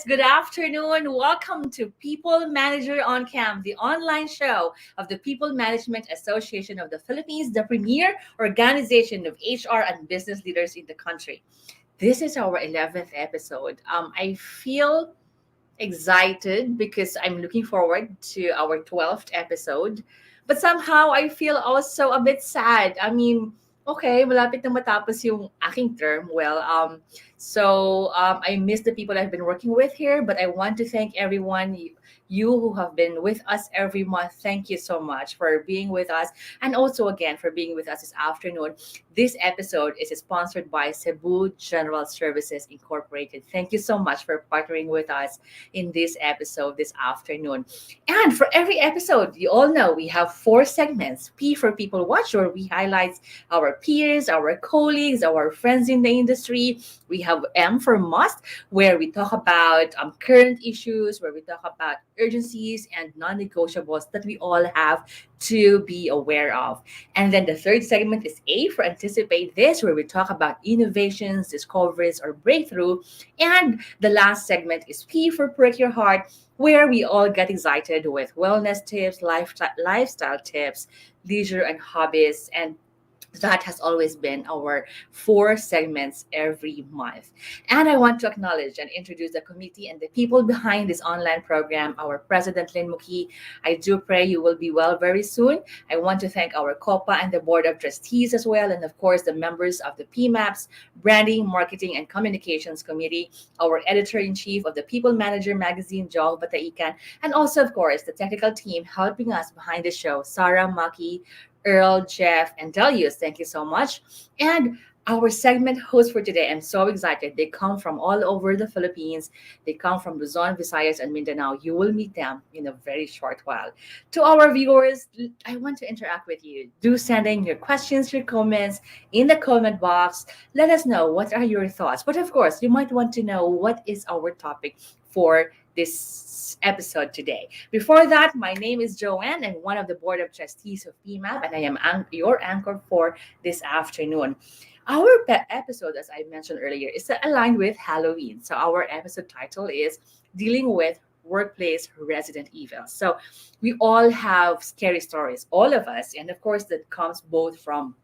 good afternoon. Welcome to People Manager on Cam, the online show of the People Management Association of the Philippines, the premier organization of HR and business leaders in the country. This is our 11th episode. I feel excited because I'm looking forward to our 12th episode. But somehow I feel also a bit sad. I mean, okay, malapit na matapos yung aking term. I miss the people I've been working with here, but I want to thank everyone, you who have been with us every month. Thank you so much for being with us, and also again for being with us this afternoon. This episode is sponsored by Cebu General Services Incorporated. Thank you so much for partnering with us in this episode this afternoon. And for every episode, you all know we have four segments. P for People Watch, where we highlight our peers, our colleagues, our friends in the industry. We have M for Must, where we talk about current issues, where we talk about urgencies and non-negotiables that we all have to be aware of. And then the third segment is A for Anticipate This, where we talk about innovations, discoveries, or breakthrough. And the last segment is P for Prick Your Heart, where we all get excited with wellness tips, lifestyle tips, leisure and hobbies, and that has always been our four segments every month. And I want to acknowledge and introduce the committee and the people behind this online program, our President Lynn Muki. I do pray you will be well very soon. I want to thank our COPA and the Board of Trustees as well, and of course the members of the PMAPS, Branding, Marketing, and Communications Committee, our Editor-in-Chief of the People Manager magazine, Joel Bataikan, and also, of course, the technical team helping us behind the show, Sarah Maki, Earl, Jeff, and Delius. Thank you so much. And our segment hosts for today, I'm so excited. They come from all over the Philippines. They come from Luzon, Visayas, and Mindanao. You will meet them in a very short while. To our viewers, I want to interact with you. Do send in your questions, your comments in the comment box. Let us know what are your thoughts. But of course, you might want to know what is our topic for this episode today. Before that, my name is Joanne. I'm one of the board of trustees of PMAP, and I am your anchor for this afternoon. Our episode, as I mentioned earlier, is aligned with Halloween. So our episode title is Dealing with Workplace Resident Evil. So we all have scary stories, all of us, and of course that comes both from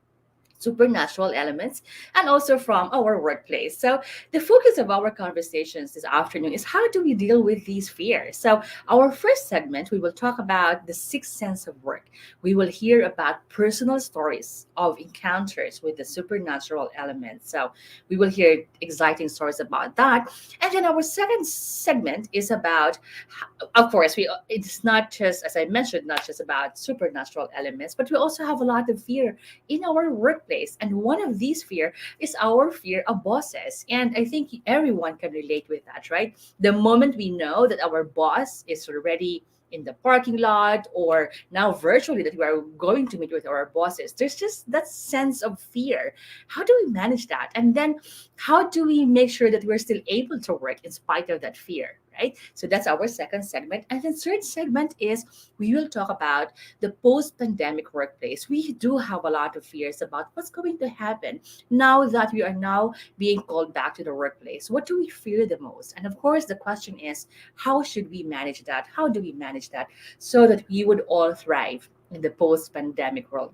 supernatural elements and also from our workplace. So the focus of our conversations this afternoon is how do we deal with these fears? So our first segment, we will talk about the sixth sense of work. We will hear about personal stories of encounters with the supernatural elements. So we will hear exciting stories about that. And then our second segment is about, of course, it's not just, as I mentioned, not just about supernatural elements, but we also have a lot of fear in our workplace. And one of these fear is our fear of bosses. And I think everyone can relate with that, right? The moment we know that our boss is already in the parking lot or now virtually that we are going to meet with our bosses, there's just that sense of fear. How do we manage that? And then how do we make sure that we're still able to work in spite of that fear? Right? So that's our second segment. And the third segment is we will talk about the post-pandemic workplace. We do have a lot of fears about what's going to happen now that we are now being called back to the workplace. What do we fear the most? And of course, the question is, how should we manage that? How do we manage that so that we would all thrive in the post-pandemic world?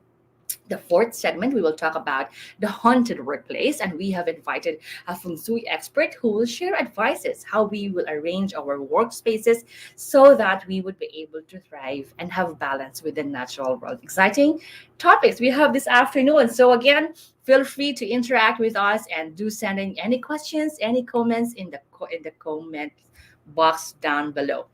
The fourth segment, we will talk about the haunted workplace, and we have invited a feng shui expert who will share advices how we will arrange our workspaces so that we would be able to thrive and have balance with the natural world. Exciting topics we have this afternoon. So again, feel free to interact with us and do send in any questions, any comments in the comment box down below.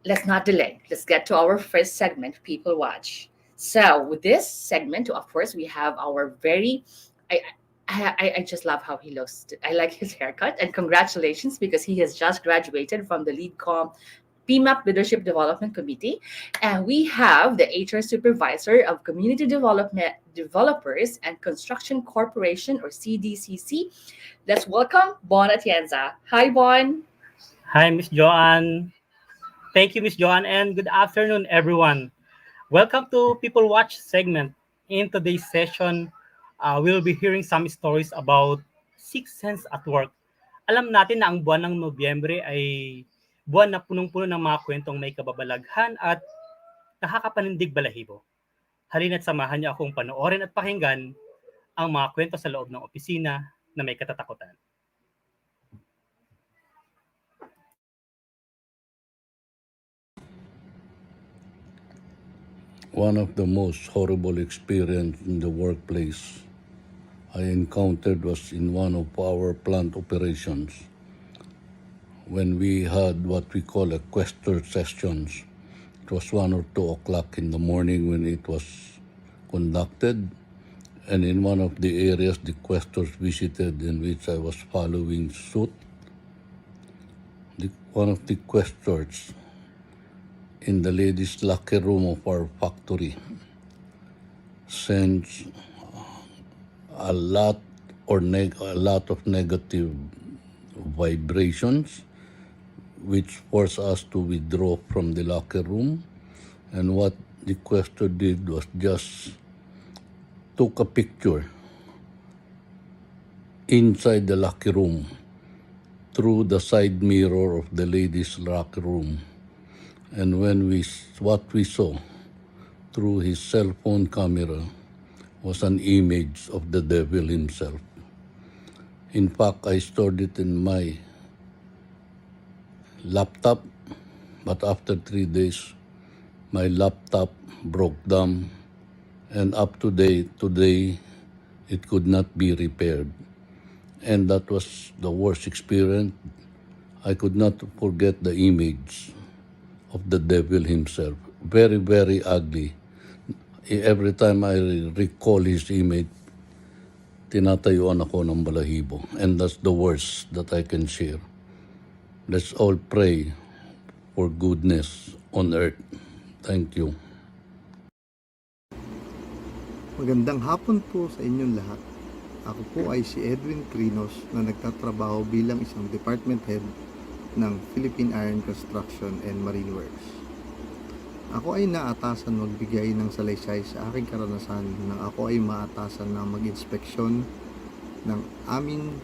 Let's not delay. Let's get to our first segment, People Watch. So with this segment, of course, we have our very. I just love how he looks. I like his haircut, and congratulations because he has just graduated from the LeadCom PMAP Leadership Development Committee, and we have the HR Supervisor of Community Development Developers and Construction Corporation, or CDCC. Let's welcome Bon Atienza. Hi, Bon. Hi, Miss Joanne. Thank you, Miss Joanne, and good afternoon, everyone. Welcome to People Watch segment. In today's session, we'll be hearing some stories about sixth sense at work. Alam natin na ang buwan ng Nobyembre ay buwan na punong-puno ng mga kwentong may kababalaghan at nakakapanindig balahibo. Halina't samahan niyo akong panoorin at pakinggan ang mga kwento sa loob ng opisina na may katatakutan. One of the most horrible experiences in the workplace I encountered was in one of our plant operations when we had what we call a quester sessions. It was 1 or 2 o'clock in the morning when it was conducted, and in one of the areas the questors visited in which I was following suit, one of the questors in the ladies' locker room of our factory sends a lot a lot of negative vibrations which forced us to withdraw from the locker room. And what the quester did was just took a picture inside the locker room through the side mirror of the ladies' locker room. And what we saw through his cell phone camera was an image of the devil himself. In fact, I stored it in my laptop, but after 3 days, my laptop broke down, and up to today, it could not be repaired. And that was the worst experience. I could not forget the image of the devil himself. Very, very ugly. Every time I recall his image, tinatayuan ako ng balahibo. And that's the worst that I can share. Let's all pray for goodness on earth. Thank you. Magandang hapon po sa inyong lahat. Ako po ay si Edwin Crinos na nagtatrabaho bilang isang department head ng Philippine Iron Construction and Marine Works. Ako ay naatasan magbigay ng salaysay sa aking karanasan nang ako ay maatasan na mag-inspeksyon ng aming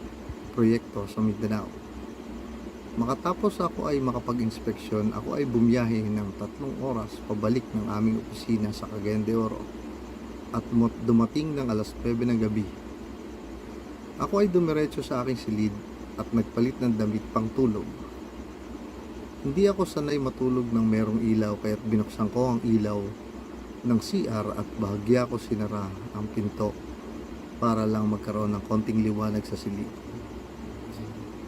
proyekto sa Mindanao. Makatapos ako ay makapag-inspeksyon, ako ay bumiyahe ng 3 oras pabalik ng aming opisina sa Cagayan de Oro at dumating ng alas 9 ng gabi. Ako ay dumiretso sa aking silid at nagpalit ng damit pang tulog. Hindi ako sanay matulog ng merong ilaw kaya't binuksan ko ang ilaw ng CR at bahagya ko sinara ang pinto para lang magkaroon ng konting liwanag sa silid.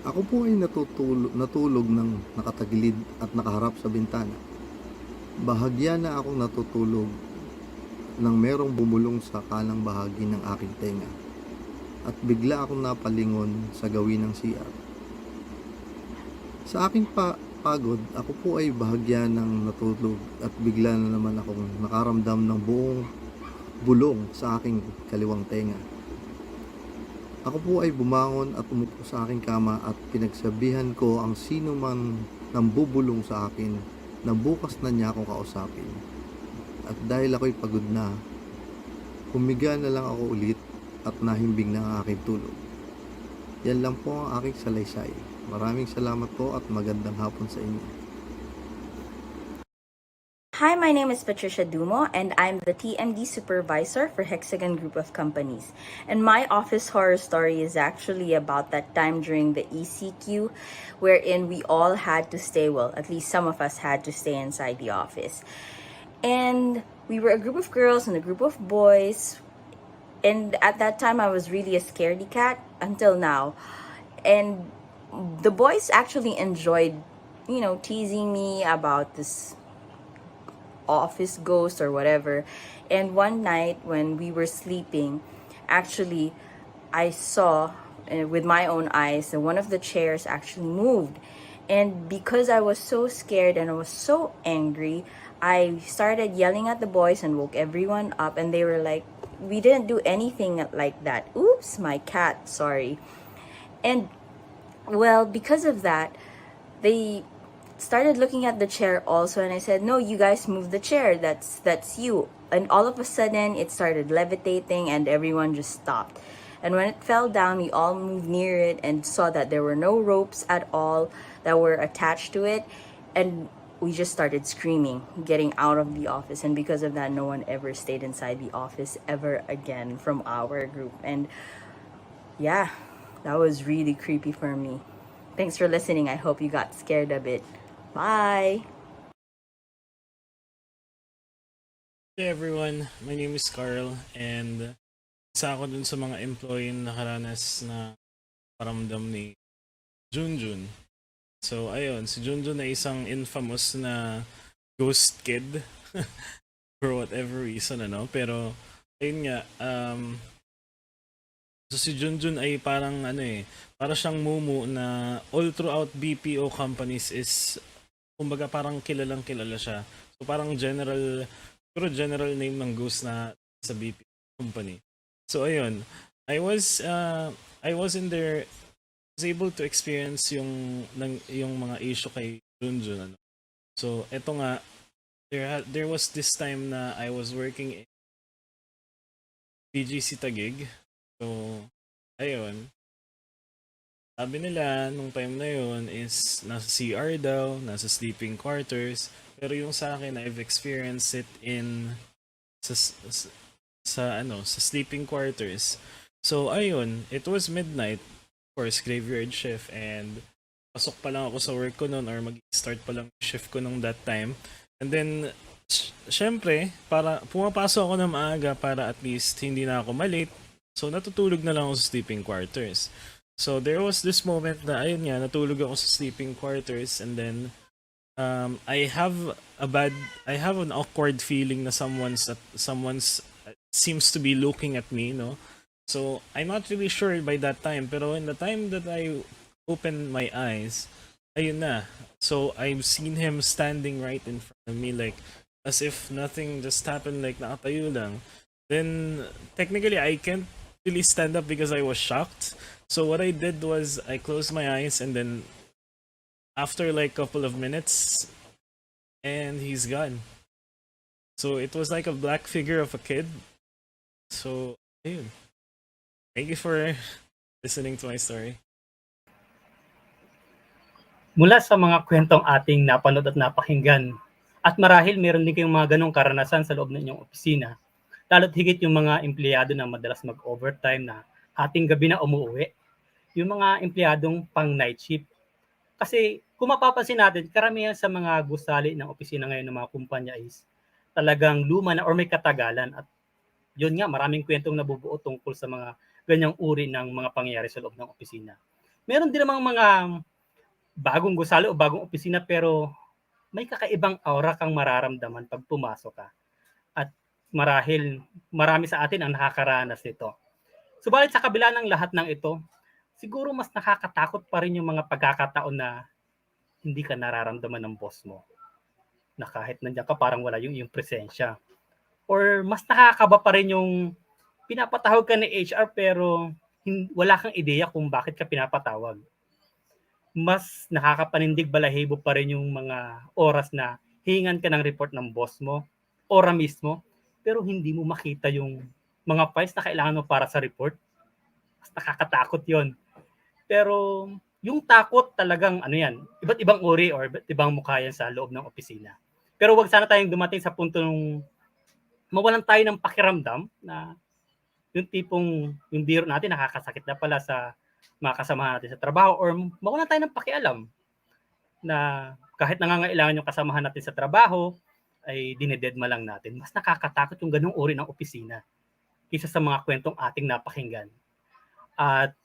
Ako po ay natulog ng nakatagilid at nakaharap sa bintana. Bahagya na akong natutulog nang merong bumulong sa kanang bahagi ng aking tenga at bigla akong napalingon sa gawin ng CR. Sa aking pagod, ako po ay bahagya ng natulog at bigla na naman akong nakaramdam ng buong bulong sa aking kaliwang tenga. Ako po ay bumangon at umupo sa aking kama at pinagsabihan ko ang sino man nang bubulong sa akin na bukas na niya akong kausapin. At dahil ako'y pagod na, humiga na lang ako ulit at nahimbing na ang aking tulog. Yan lang po ang aking salaysay. Maraming salamat po at magandang hapon sa inyo. Hi, my name is Patricia Dumo, and I'm the TMD supervisor for Hexagon Group of Companies. And my office horror story is actually about that time during the ECQ, wherein we all had to stay, well, at least some of us had to stay inside the office. And we were a group of girls and a group of boys. And at that time, I was really a scaredy cat until now. And the boys actually enjoyed, teasing me about this office ghost or whatever. And one night when we were sleeping, actually, I saw with my own eyes that one of the chairs actually moved. And because I was so scared and I was so angry, I started yelling at the boys and woke everyone up. And they were like, we didn't do anything like that. Oops, my cat, sorry. And well, because of that, they started looking at the chair also, and I said, no, you guys move the chair, that's you. And all of a sudden it started levitating and everyone just stopped. And when it fell down, we all moved near it and saw that there were no ropes at all that were attached to it. And we just started screaming, getting out of the office. And because of that, no one ever stayed inside the office ever again from our group. And yeah, that was really creepy for me. Thanks for listening. I hope you got scared a bit. Bye. Hey everyone, my name is Carl and isa ako dun sa mga employee na nakaranas na paramdam ni Junjun. So ayun, si Junjun ay isang infamous na ghost kid for whatever reason pero ayun nga so si Junjun ay parang para siyang mumu na all throughout BPO companies is kumbaga parang kilalang kilala siya. So parang general name ng ghost na sa BPO company. So ayun, I was in there, was able to experience yung mga issue kay Junjun. So eto nga, there was this time na I was working in PGC Taguig. So ayun, sabi nila nung time na yun is nasa CR daw, nasa sleeping quarters. Pero yung sa akin, I've experienced it in sa sa sleeping quarters. So ayun, it was midnight, of course, graveyard shift, and pasok pa lang ako sa work ko noon or mag-start pa lang shift ko nung that time. And then syempre, para pumapasok ako ng maaga para at least hindi na ako malate. So natutulog na lang ako sa sleeping quarters. So there was this moment na ayun nga, natulog ako sa sleeping quarters, and then I have I have an awkward feeling na someone's seems to be looking at me, no? So I'm not really sure by that time, pero in the time that I opened my eyes, ayun na. So I've seen him standing right in front of me, like as if nothing just happened, like nakatayo lang. Then technically I can't really stand up because I was shocked. So what I did was I closed my eyes, and then after like a couple of minutes, and he's gone. So it was like a black figure of a kid. So ayun. Thank you for listening to my story. Mula sa mga kwentong ating napanood at napakinggan, at marahil meron din kayong mga ganong karanasan sa loob ng inyong opisina, lalo't higit yung mga empleyado na madalas mag-overtime na hating gabi na umuwi, yung mga empleyadong pang night shift. Kasi kung mapapansin natin, karamihan sa mga gusali ng opisina ngayon ng mga kumpanya is talagang luma na or may katagalan. At yun nga, maraming kwentong nabubuo tungkol sa mga ganyang uri ng mga pangyayari sa loob ng opisina. Meron din namang mga bagong gusali o bagong opisina pero may kakaibang aura kang mararamdaman pag pumasok ka. At marahil marami sa atin ang nakakaranas nito. Subalit sa kabila ng lahat ng ito, siguro mas nakakatakot pa rin yung mga pagkakataon na hindi ka nararamdaman ng boss mo. Na kahit nandiyan ka parang wala yung presensya. Or mas nakakaba pa rin yung pinapatawag ka ni HR pero wala kang ideya kung bakit ka pinapatawag. Mas nakakapanindig balahibo pa rin yung mga oras na hihingan ka ng report ng boss mo, ora mismo, pero hindi mo makita yung mga files na kailangan mo para sa report. Mas nakakatakot yon. Pero yung takot talagang iba't ibang uri or iba't ibang mukha yan sa loob ng opisina. Pero wag sana tayong dumating sa punto nung mawalan tayo ng pakiramdam na yung tipong yung biro natin nakakasakit na pala sa mga kasamahan natin sa trabaho, or mawalan tayo ng pakialam na kahit nangangailangan yung kasamahan natin sa trabaho ay dinededma lang natin. Mas nakakatakot yung ganung uri ng opisina kaysa sa mga kwentong ating napakinggan. At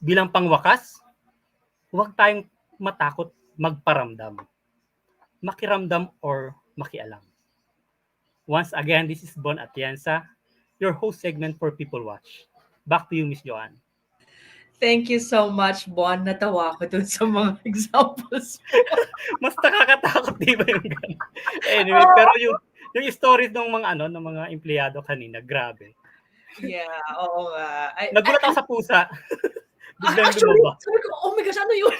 bilang pangwakas, huwag tayong matakot magparamdam, makiramdam or makialam. Once again, this is Bon Atienza, your host segment for People Watch. Back to you, Miss Joanne. Thank you so much, Bon. Natawa ko dun sa mga examples. Mas nakakatakot, di ba yung gano'n? Anyway, pero yung stories ng mga ng mga empleyado kanina, grabe. Yeah, oo nga. Nagulat ako sa pusa. Biglang Actually, lumabas. sabi ko, oh my gosh, ano yun?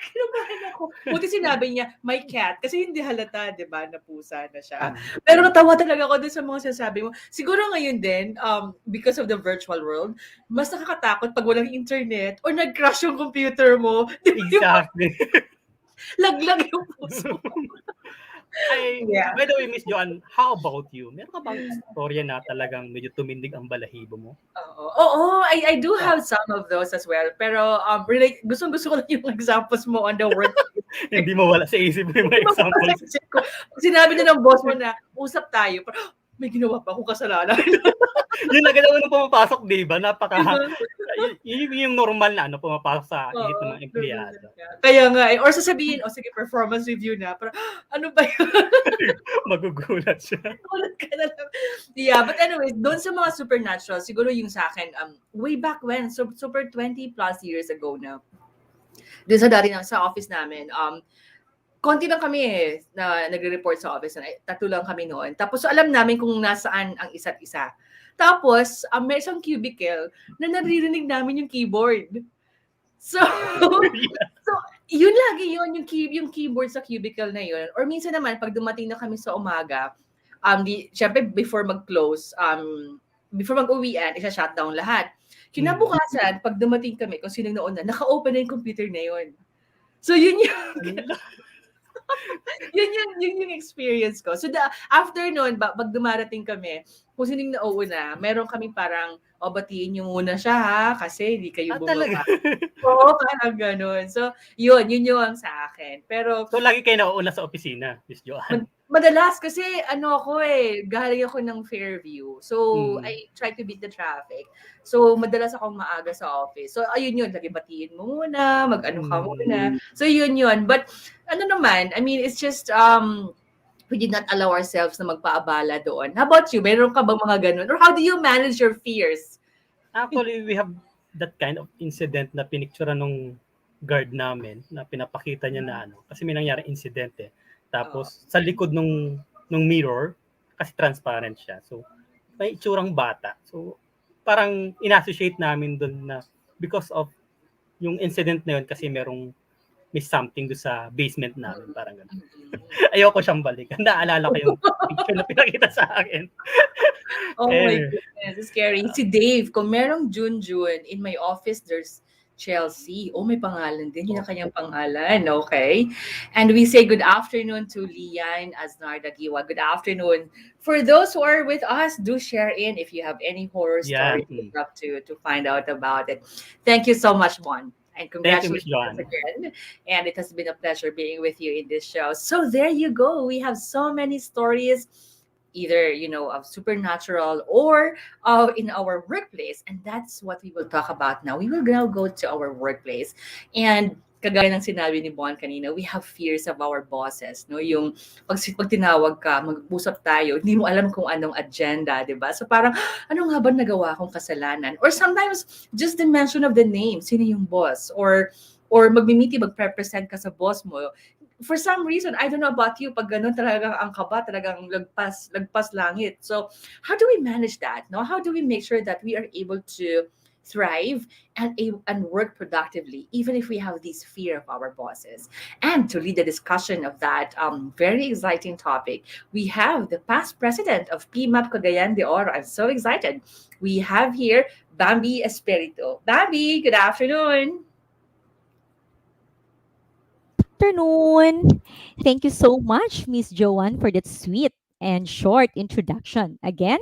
Kinabahan ako. Buti sinabi niya, my cat. Kasi hindi halata, di ba, na pusa na siya. Mm. Pero natawa talaga ako dun sa mga sinasabi mo. Siguro ngayon din, because of the virtual world, mas nakakatakot pag walang internet or nag-crash yung computer mo. Di ba yung Exactly. laglag yung puso mo? Ay, Yeah. by the way, Miss Joanne, how about you? Meron ka bang istorya na talagang medyo tumindig ang balahibo mo? Oo, I do have some of those as well. Pero gustong-gusto ko lang yung examples mo on the work. Hindi mo wala sa isip mo yung mga examples. Pag sinabi na ng boss mo na, usap tayo, parang, may ginawa pa akong kasalanan. Yun agad ako nung pumapasok, di ba? Diba? Yung normal na pumapasok sa isip ng Oo, mga empleyado. kaya nga eh. Or sasabihin, sige, performance review na. Parang, ano ba yun? Magugulat siya. Ulit ka na lang. Yeah, but anyways, doon sa mga supernatural, siguro yung sa akin, way back when, super 20 plus years ago na, doon sa dati sa office namin, konti lang kami na nagre-report sa office. Tatlo lang kami noon. Tapos so, alam namin kung nasaan ang isa't isa. Tapos, may isang cubicle na naririnig namin yung keyboard. So, so yun lagi yun, yung keyboard sa cubicle na yun. Or minsan naman, pag dumating na kami sa umaga, syempre before mag-close, before mag-uwian, isa-shutdown lahat. Kinabukasan, pag dumating kami, kung sino nauna, naka-open na yung computer na yun. So yun yung yun yung experience ko. So after noon, pag dumarating kami, kung sino yung nauuna, meron kami parang, batiin nyo muna siya ha, kasi hindi kayo Talaga? bumaba. Oo, parang ganun. So, yun yung sa akin. Pero, So, lagi kayo nauuna sa opisina, Miss Joanne? madalas kasi galing ako ng Fairview. So, I try to beat the traffic. So, madalas akong maaga sa office. So, ayun yun, lagi batiin mo muna, mag-ano ka muna. So, yun. But, ano naman, I mean, it's just, we did not allow ourselves na magpaabala doon. How about you? Meron ka bang mga ganun? Or how do you manage your fears? Actually, we have that kind of incident na pinictura nung guard namin na pinapakita niya na kasi may nangyari incident eh. Tapos sa likod nung mirror kasi transparent siya. So may itsurang bata. So parang inassociate namin doon na because of yung incident na yun kasi may something do sa basement namin, parang gano'n. Ayoko siyang balikan. Naalala ko yung picture na pinakita sa akin. Oh my goodness, it's scary. Si Dave, kung merong June, in my office, there's Chelsea. Oh, may pangalan din. Yun ang kanyang pangalan. Okay. And we say good afternoon to Lian Aznardagiwa. Good afternoon. For those who are with us, do share in if you have any horror stories you'd love to find out about it. Thank you so much, Juan. And congratulations again. And it has been a pleasure being with you in this show. So there you go. We have so many stories, either of supernatural or in our workplace, and that's what we will talk about now. We will now go to our workplace, and kagaya ng sinabi ni Bon kanina, we have fears of our bosses, no? Yung pag tinawag ka, mag-usap tayo, hindi mo alam kung anong agenda, di ba? So parang, ano nga ba nagawa akong kasalanan? Or sometimes, just the mention of the name, sino yung boss? Or mag-meeting, mag-represent ka sa boss mo. For some reason, I don't know about you, pag ganun talagang ang kaba, talagang lagpas langit. So, how do we manage that? No? How do we make sure that we are able to thrive and work productively, even if we have this fear of our bosses? And to lead the discussion of that very exciting topic, we have the past president of PMAP Cagayan de Oro. I'm so excited. We have here Bambi Espiritu. Bambi, good afternoon. Afternoon. Thank you so much, Miss Joanne, for that sweet and short introduction. Again,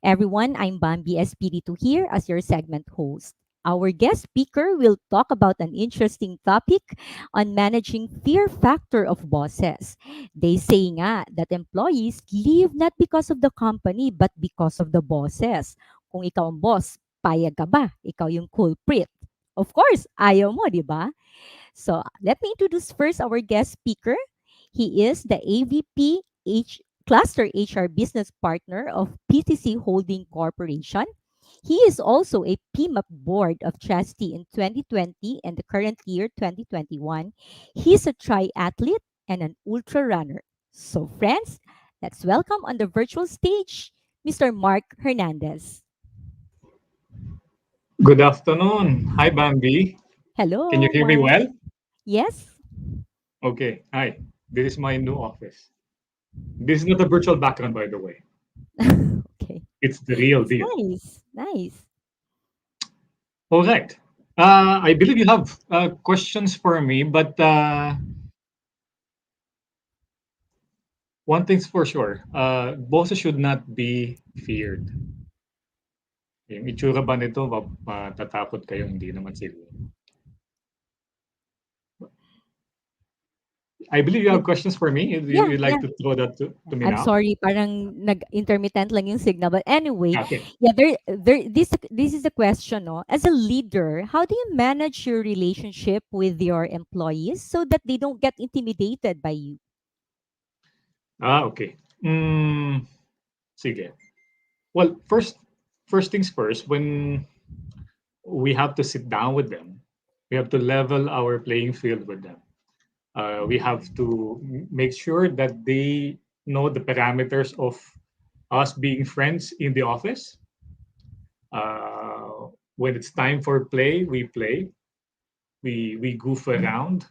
everyone, I'm Bambi Espiritu here as your segment host. Our guest speaker will talk about an interesting topic on managing fear factor of bosses. They say nga that employees leave not because of the company but because of the bosses. Kung ikaw ang boss, payag ka ba? Ikaw yung culprit. Of course, ayaw mo, di ba? So let me introduce first our guest speaker. He is the AVP Cluster HR Business Partner of PTC Holding Corporation. He is also a PMAP Board of Trustee in 2020 and the current year 2021. He's a triathlete and an ultra runner. So friends, let's welcome on the virtual stage Mr. Mark Hernandez. Good afternoon. Hi, Bambi. Hello. Can you hear me Mark. well? Yes? Okay. Hi. This is my new office. This is not a virtual background, by the way. Okay. It's the real It's deal. nice. Nice. All right. I believe you have questions for me, but one thing's for sure, bosses should not be feared. Yung itsura ba nito, matatakot kayo? Hindi naman siguro. I believe you Yeah, have questions for me. yeah, You'd like yeah. to throw that to me I'm now? sorry, parang nag-intermittent lang yung signal. But anyway, Okay. yeah, this is the question, no? As a leader, how do you manage your relationship with your employees so that they don't get intimidated by you? Okay. Sige. Well, first things first, when we have to sit down with them, we have to level our playing field with them. We have to make sure that they know the parameters of us being friends in the office. When it's time for play, we play. We goof around.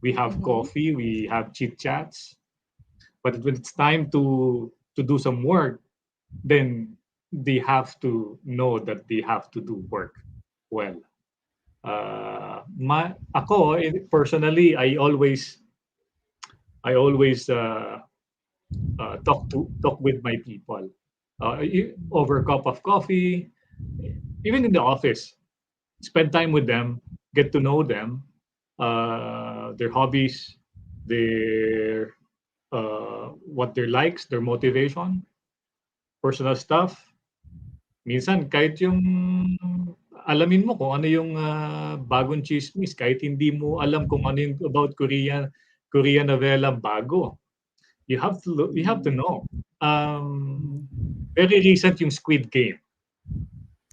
We have Mm-hmm. coffee. We have chit chats. But when it's time to do some work, then they have to know that they have to do work well. Ako personally, I always talk with my people over a cup of coffee, even in the office. Spend time with them, get to know them, their hobbies, their what their likes, their motivation, personal stuff. Minsan kahit yung alamin mo kung ano yung bagong chismis, kahit hindi mo alam kung ano yung about Korean novela bago. You have to know. Very recent yung Squid Game.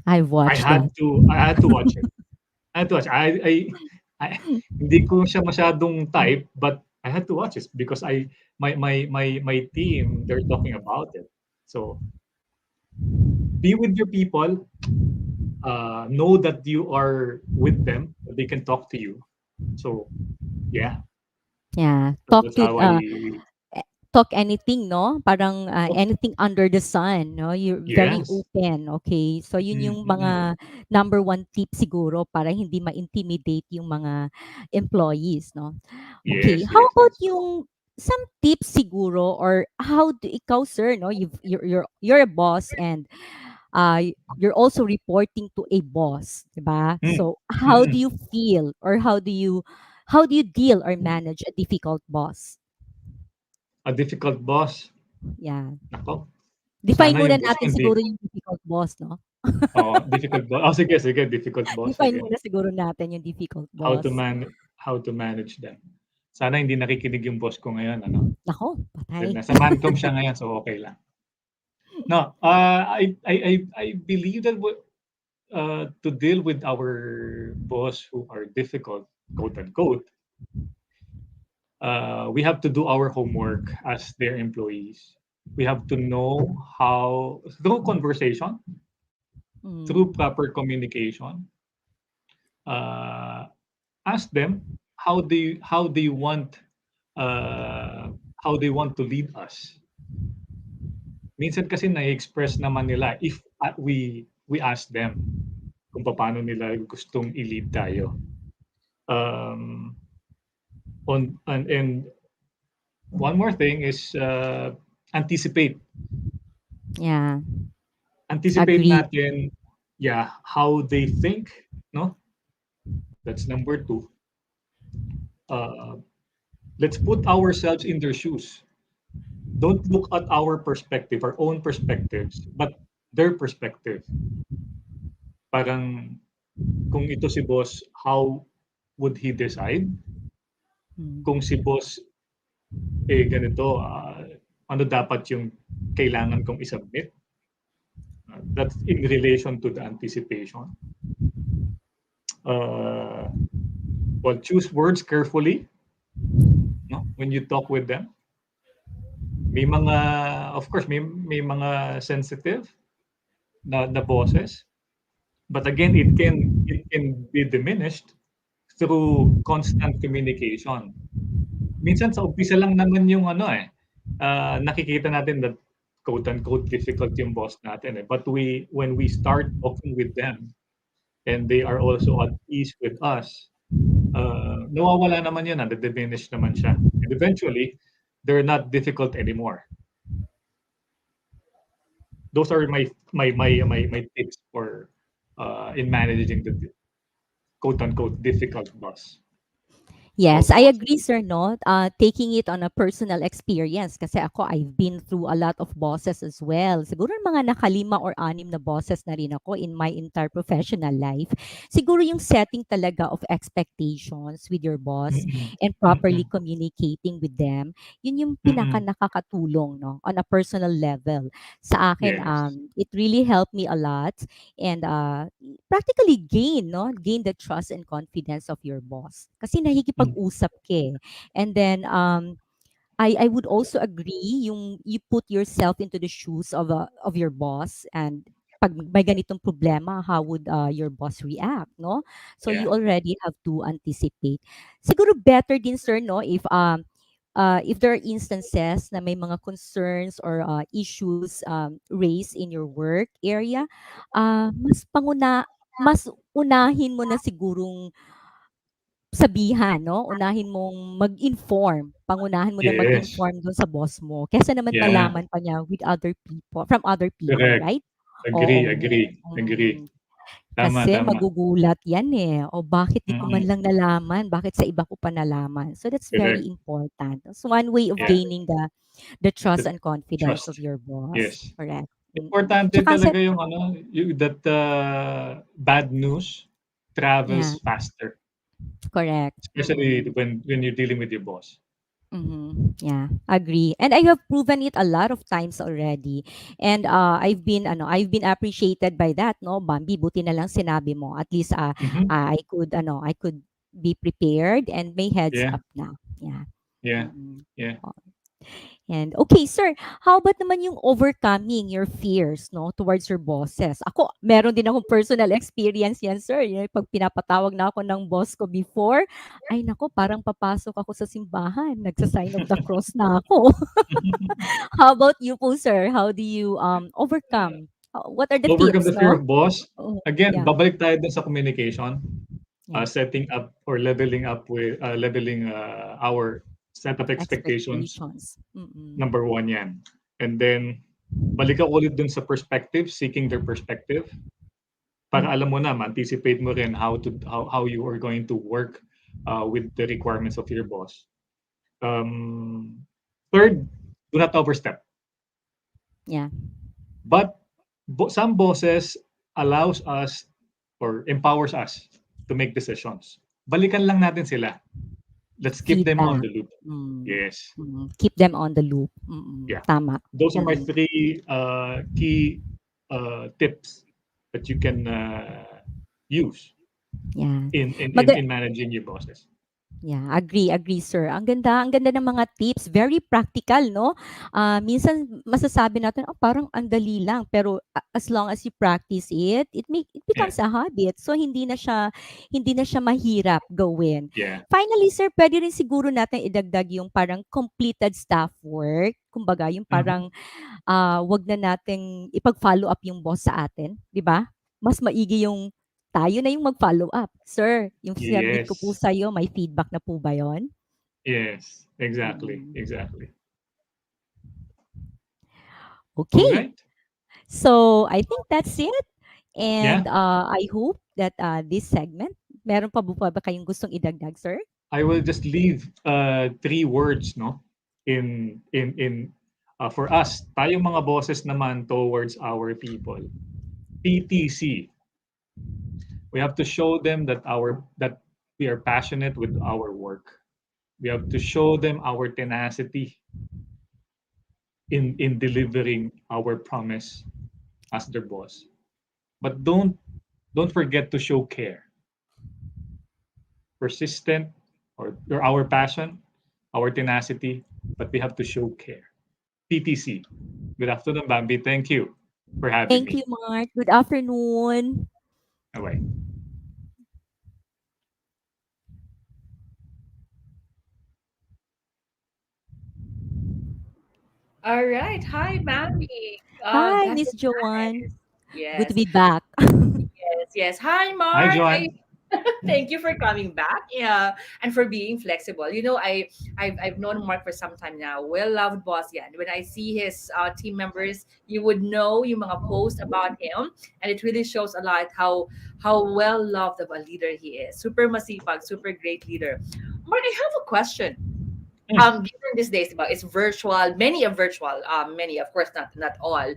I've I watched had that. to I had to watch it. I had to watch. I hindi ko siya masyadong type, but I had to watch it because my team, they're talking about it. So be with your people. Know that you are with them. They can talk to you. So yeah, Yeah, that's how I. talk anything, no? Parang Oh, anything under the sun, no? You're very yes. open, okay? So yun yung Mm-mm. mga number one tip siguro para hindi ma-intimidate yung mga employees, no? Okay, Yes, how yes, about yes. yung some tips siguro or how do ikaw sir, no? You're a boss and you're also reporting to a boss, diba? Mm. So how do Mm-mm. you feel or how do you deal or manage a difficult boss? A difficult boss. Yeah. Nako, Define sana muna yung boss ko natin hindi. siguro yung difficult boss, no? Difficult boss. Oh, sige, sige, difficult boss. Define Sige. muna siguro natin yung difficult How to boss. man how to manage them. Sana hindi nakikinig yung boss ko ngayon, ano. Nako, patay. Nasa mancom siya ngayon, so okay lang. No, I believe that to deal with our boss who are difficult, quote unquote, we have to do our homework as their employees. We have to know how, through conversation, through Mm, proper communication, uh, ask them how they want uh, how they want to lead us. Minsan kasi na-express naman nila if we ask them kung paano nila gustong i-lead tayo. Um, and one more thing is anticipate. yeah, Anticipate agree. natin, yeah, how they think, no? That's number two. Uh, let's put ourselves in their shoes. Don't look at our perspective, our own perspectives, but their perspective. Parang kung ito si boss, how would he decide? Mm, Kung si boss, ganito, ano dapat yung kailangan kong isubmit? That's in relation to the anticipation. Uh, well, choose words carefully, no? When you talk with them. May mga, of course, may mga sensitive na boses. But again, it can be diminished through constant communication. Minsan sa umpisa lang naman yung nakikita natin that quote unquote difficult yung boss natin eh. But when we start talking with them and they are also at ease with us, nawawala naman yun, nade-diminish naman siya. And eventually, they're not difficult anymore. Those are my tips for in managing the quote unquote difficult boss. Yes, Or I boss. agree, sir, no? Taking it on a personal experience kasi ako, I've been through a lot of bosses as well. Siguro mga nakalima or anim na bosses na rin ako in my entire professional life. Siguro yung setting talaga of expectations with your boss Mm-mm. and properly Mm-mm. communicating with them, yun yung pinaka Mm-mm. nakakatulong, no? On a personal level. Sa akin, Yes. it really helped me a lot and practically gain the trust and confidence of your boss. Kasi Mm. nakikipag-usap ka eh. And then, I would also agree yung you put yourself into the shoes of your boss and pag may ganitong problema, how would your boss react, no? So you Yeah. already have to anticipate. Siguro better din, sir, no, if there are instances na may mga concerns or issues raised in your work area, mas unahin mo na sigurong sabihan, no? Unahin mong mag-inform, pangunahin mo na Yes. mag-inform dun sa boss mo kaysa naman Yeah. malaman pa niya with other people, from other people, Correct. right? Agree, Oo. agree, agree. Mm. Tama, Kasi tama. magugulat yan eh. O bakit di ko man Mm-mm. lang nalaman? Bakit sa iba ko pa nalaman? So that's very Correct. important. That's one way of Yeah. gaining the trust The and confidence of trust. your boss. Yes. Correct. Mm-mm. Importante Tsaka talaga yung that bad news yeah, travels faster, correct. especially when you're dealing with your boss. Yeah, agree. And I have proven it a lot of times already. And I've been appreciated by that, no? Bambi, buti na lang sinabi mo. At least Mm-hmm. I could be prepared and may heads Yeah, up na. Yeah. yeah, Mm-mm. yeah. And okay, sir, how about naman yung overcoming your fears, no, towards your bosses? Ako, meron din akong personal experience yan, sir. Yung pag pinapatawag na ako ng boss ko before, ay nako, parang papasok ako sa simbahan, nagsa-sign of the cross na ako. How about you po, sir? How do you overcome? What are the Overcome tips, the fear no? of boss. Oh, Again, yeah, babalik tayo dun sa communication. yeah. Setting up or leveling up with leveling our set of expectations. Expectations. Mm-mm. Number one yan. And then, balik ako ulit dun sa perspective, seeking their perspective. Para alam mo na, anticipate mo rin how you are going to work with the requirements of your boss. Third, do not overstep. Yeah. But some bosses allows us or empowers us to make decisions. Balikan lang natin sila. Let's keep them on Feedback. the loop. Yes. Keep them on the loop. Yeah. Tama. Those are my Mm-mm. three key tips that you can use Yeah. in managing your bosses. Yeah, agree, sir. Ang ganda ng mga tips, very practical, no? Minsan masasabi natin, oh, parang ang dali lang, pero as long as you practice it, it Yeah. becomes a habit. So hindi na siya mahirap gawin. Yeah. Finally, sir, pwede rin siguro natin idagdag yung parang completed staff work. Kumbaga, yung Mhm. parang wag na nating ipag-follow up yung boss sa atin, 'di ba? Mas maigi yung tayo na yung mag-follow up. Sir, yung sinabmit ko po Yes. sa'yo, may feedback na po ba yon? Yes. Exactly. Mm. Exactly. All Okay. right. So, I think that's it. And Yeah. I hope that this segment, meron pa ba kayong gustong idagdag, sir? I will just leave three words, no, in for us, tayong mga bosses naman towards our people. PTC. We have to show them that we are passionate with our work. We have to show them our tenacity in delivering our promise as their boss. But don't forget to show care, persistent, or our passion, our tenacity, but we have to show care. PTC. Good afternoon, Bambi. Thank you for having Thank you, me. Mark. Good afternoon. Bye-bye. All right. Hi, Bambi. Hi, That Miss was Joanne. nice. Good to Yes. be back. Yes, yes. Hi, Hi, Mark. Joanne. Thank you for coming back. Yeah, and for being flexible. I've known Mark for some time now. Well loved boss. Yeah, and when I see his team members, you would know yung mga post about him, and it really shows a lot how well loved of a leader he is. Super masipag, super great leader. Mark, I have a question. Mm. Given these days, about it's virtual, many are virtual, many, of course, not all.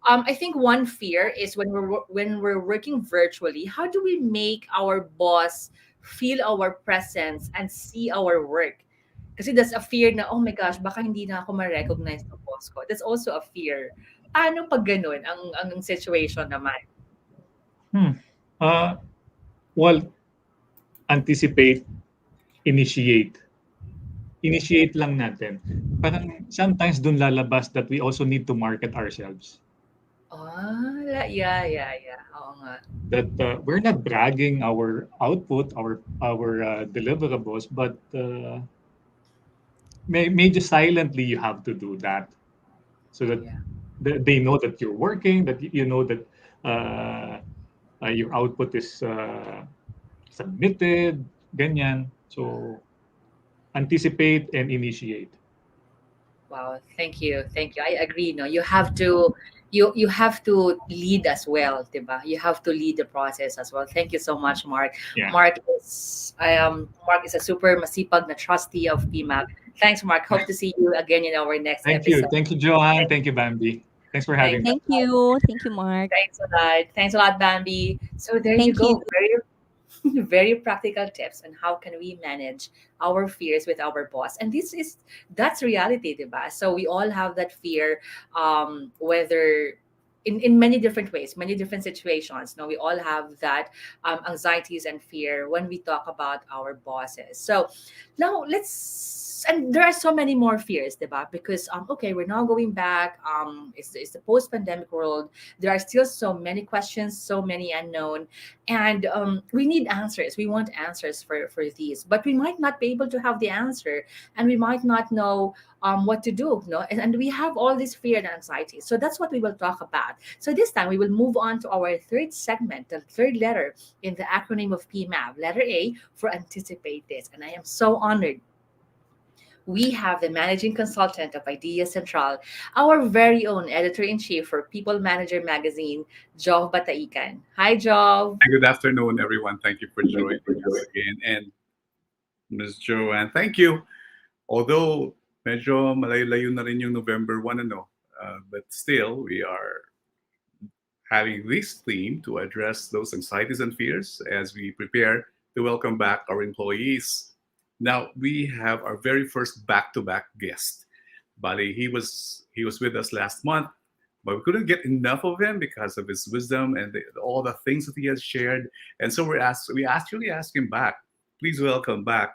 I think one fear is when we're working virtually, how do we make our boss feel our presence and see our work? Kasi that's a fear na, oh my gosh, baka hindi na ako ma-recognize ng boss ko. That's also a fear. Paano pag ganun ang situation naman? Hmm. Uh, well, anticipate, initiate. Initiate lang natin. Parang sometimes dun lalabas that we also need to market ourselves. Yeah. Oo nga. That we're not bragging our output, our deliverables, but maybe silently you have to do that so that Yeah. they know that you're working, that you know that uh, your output is submitted, ganyan. So anticipate and initiate. Wow, thank you. Thank you. I agree, no. You have to lead as well, diba? You have to lead the process as well. Thank you so much, Mark. Yeah. Mark is a super masipag na trustee of PMAP. Thanks, Mark. Hope to see you again in our next Thank you. episode. Thank you, Joanne. Thank, Thank you, Bambi. Thanks for having thanks me. a Thank lot. you. Thank you, Mark. Thanks a lot. Thanks a lot, Bambi. So there you Thank you. go. Very very practical tips on how can we manage our fears with our boss, and that's reality, diba? So we all have that fear, whether in many different ways, many different situations. No, we all have that anxieties and fear when we talk about our bosses. So now let's, and there are so many more fears, diba? Because okay, we're now going back, it's the post-pandemic world. There are still so many questions, so many unknown, and we need answers. We want answers for these, but we might not be able to have the answer, and we might not know what to do, no, and we have all this fear and anxiety. So that's what we will talk about. So this time we will move on to our third segment, the third letter in the acronym of PMAV, letter A for anticipate this. And I am so honored we have the managing consultant of Idea Central, our very own editor in chief for People Manager magazine, Jov Bataikan. Hi, Jov. Hi, good afternoon, everyone. Thank you for joining us again. And Ms. Joanne, thank you. Although medyo malayo-layo na rin yung November 1, but still, we are having this theme to address those anxieties and fears as we prepare to welcome back our employees. Now, we have our very first back-to-back guest. Bali, he was with us last month, but we couldn't get enough of him because of his wisdom and all the things that he has shared. And so we actually asked him back. Please welcome back.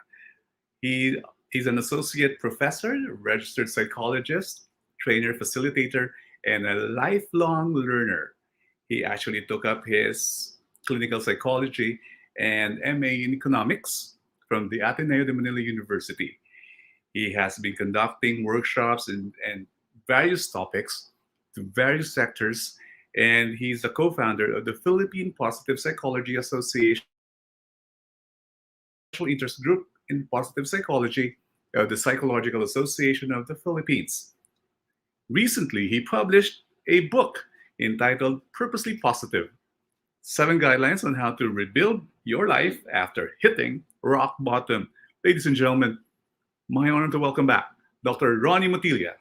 He's an associate professor, registered psychologist, trainer, facilitator, and a lifelong learner. He actually took up his clinical psychology and MA in economics from the Ateneo de Manila University. He has been conducting workshops and various topics to various sectors, and he's the co-founder of the Philippine Positive Psychology Association, special interest group in positive psychology of the Psychological Association of the Philippines. Recently, he published a book entitled Purposely Positive: 7 Guidelines on How to Rebuild Your Life After Hitting Rock Bottom. Ladies and gentlemen, my honor to welcome back Dr. Ronnie Motilla.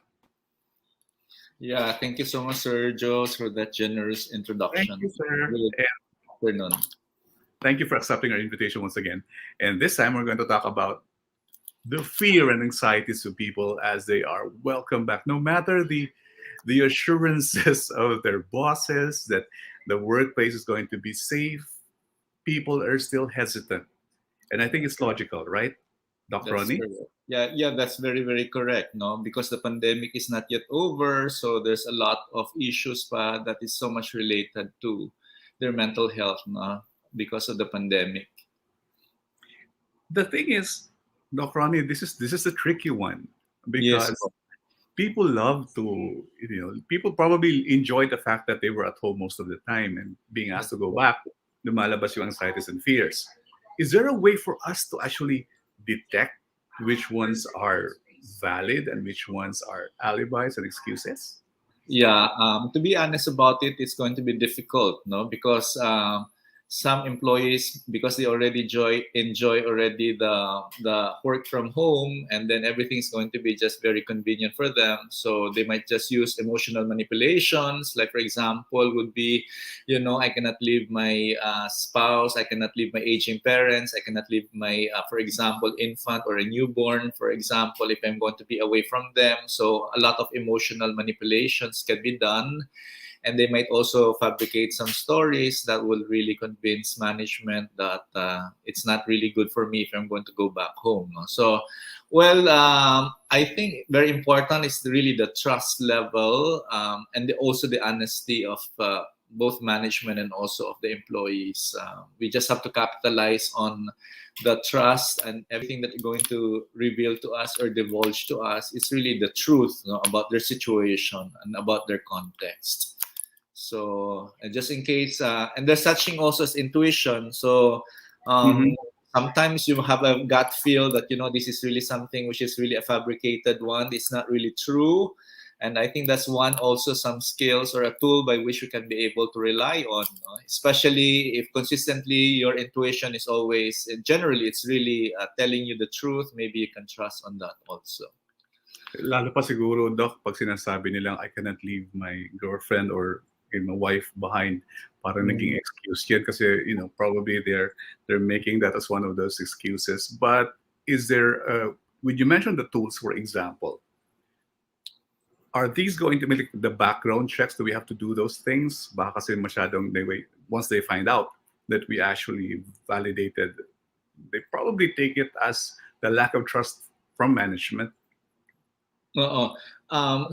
Yeah, thank you so much, Sir Joe, for that generous Thank introduction. you, sir. Good afternoon. Thank you for accepting our invitation once again. And this time we're going to talk about the fear and anxieties of people as they are welcome back, no matter the assurances of their bosses that the workplace is going to be safe. People are still hesitant, and I think it's logical, right, Dr. That's Ronnie? correct. Yeah, that's very, very correct. No, because the pandemic is not yet over, so there's a lot of issues that is so much related to their mental health, no, because of the pandemic. The thing is, Dr. Ronnie, this is a tricky one Yes. because people love to, people probably enjoy the fact that they were at home most of the time and being asked to go back, lumalabas yung anxieties and fears. Is there a way for us to actually detect which ones are valid and which ones are alibis and excuses? Yeah, to be honest about it, it's going to be difficult, no? Because some employees, because they already enjoy already the work from home, and then everything's going to be just very convenient for them. So they might just use emotional manipulations. Like for example, would be, I cannot leave my spouse, I cannot leave my aging parents, I cannot leave my, for example, infant or a newborn, for example, if I'm going to be away from them. So a lot of emotional manipulations can be done, and they might also fabricate some stories that will really convince management that it's not really good for me if I'm going to go back home, no? So, well, I think very important is really the trust level, and also the honesty of both management and also of the employees. We just have to capitalize on the trust, and everything that you're going to reveal to us or divulge to us is really the truth, about their situation and about their context. So, and just in case, and there's such thing also as intuition. So, Mhm. sometimes you have a gut feel that this is really something which is really a fabricated one. It's not really true, and I think that's one also some skills or a tool by which you can be able to rely on. No? Especially if consistently your intuition is always, generally, it's really telling you the truth. Maybe you can trust on that also. Lalo pa siguro, Doc, pag sinasabi nilang I cannot leave my girlfriend or wife behind, parang naging excuse yan kasi probably they're making that as one of those excuses. But is there would you mention the tools, for example? Are these going to be like the background checks? Do we have to do those things? Baka kasi masyadong once they find out that we actually validated, they probably take it as the lack of trust from management.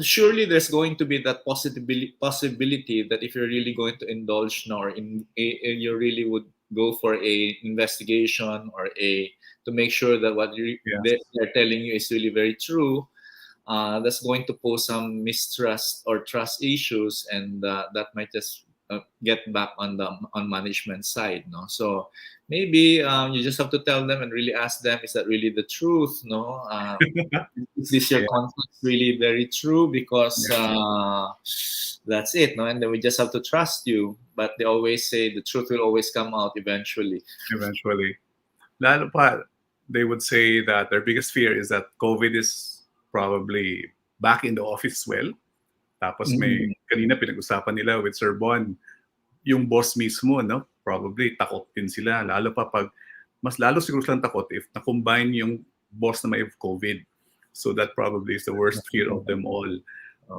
Surely there's going to be that possibility that if you're really going to indulge now, or you really would go for a investigation or to make sure that what they're telling you is really very true. That's going to pose some mistrust or trust issues, and that might just get back on management side, no? So maybe you just have to tell them and really ask them, is that really the truth, no? Is this your context really very true? Because that's it, no? And then we just have to trust you. But they always say the truth will always come out eventually. Eventually. Lalo pa, they would say that their biggest fear is that COVID is probably back in the office as well. Tapos may kanina pinag-usapan nila with Sir Bon, yung boss mismo, no? Probably takot din sila. Lalo pa pag, mas lalo siguro silang takot if na-combine yung boss na may COVID. So that probably is the worst fear of them all.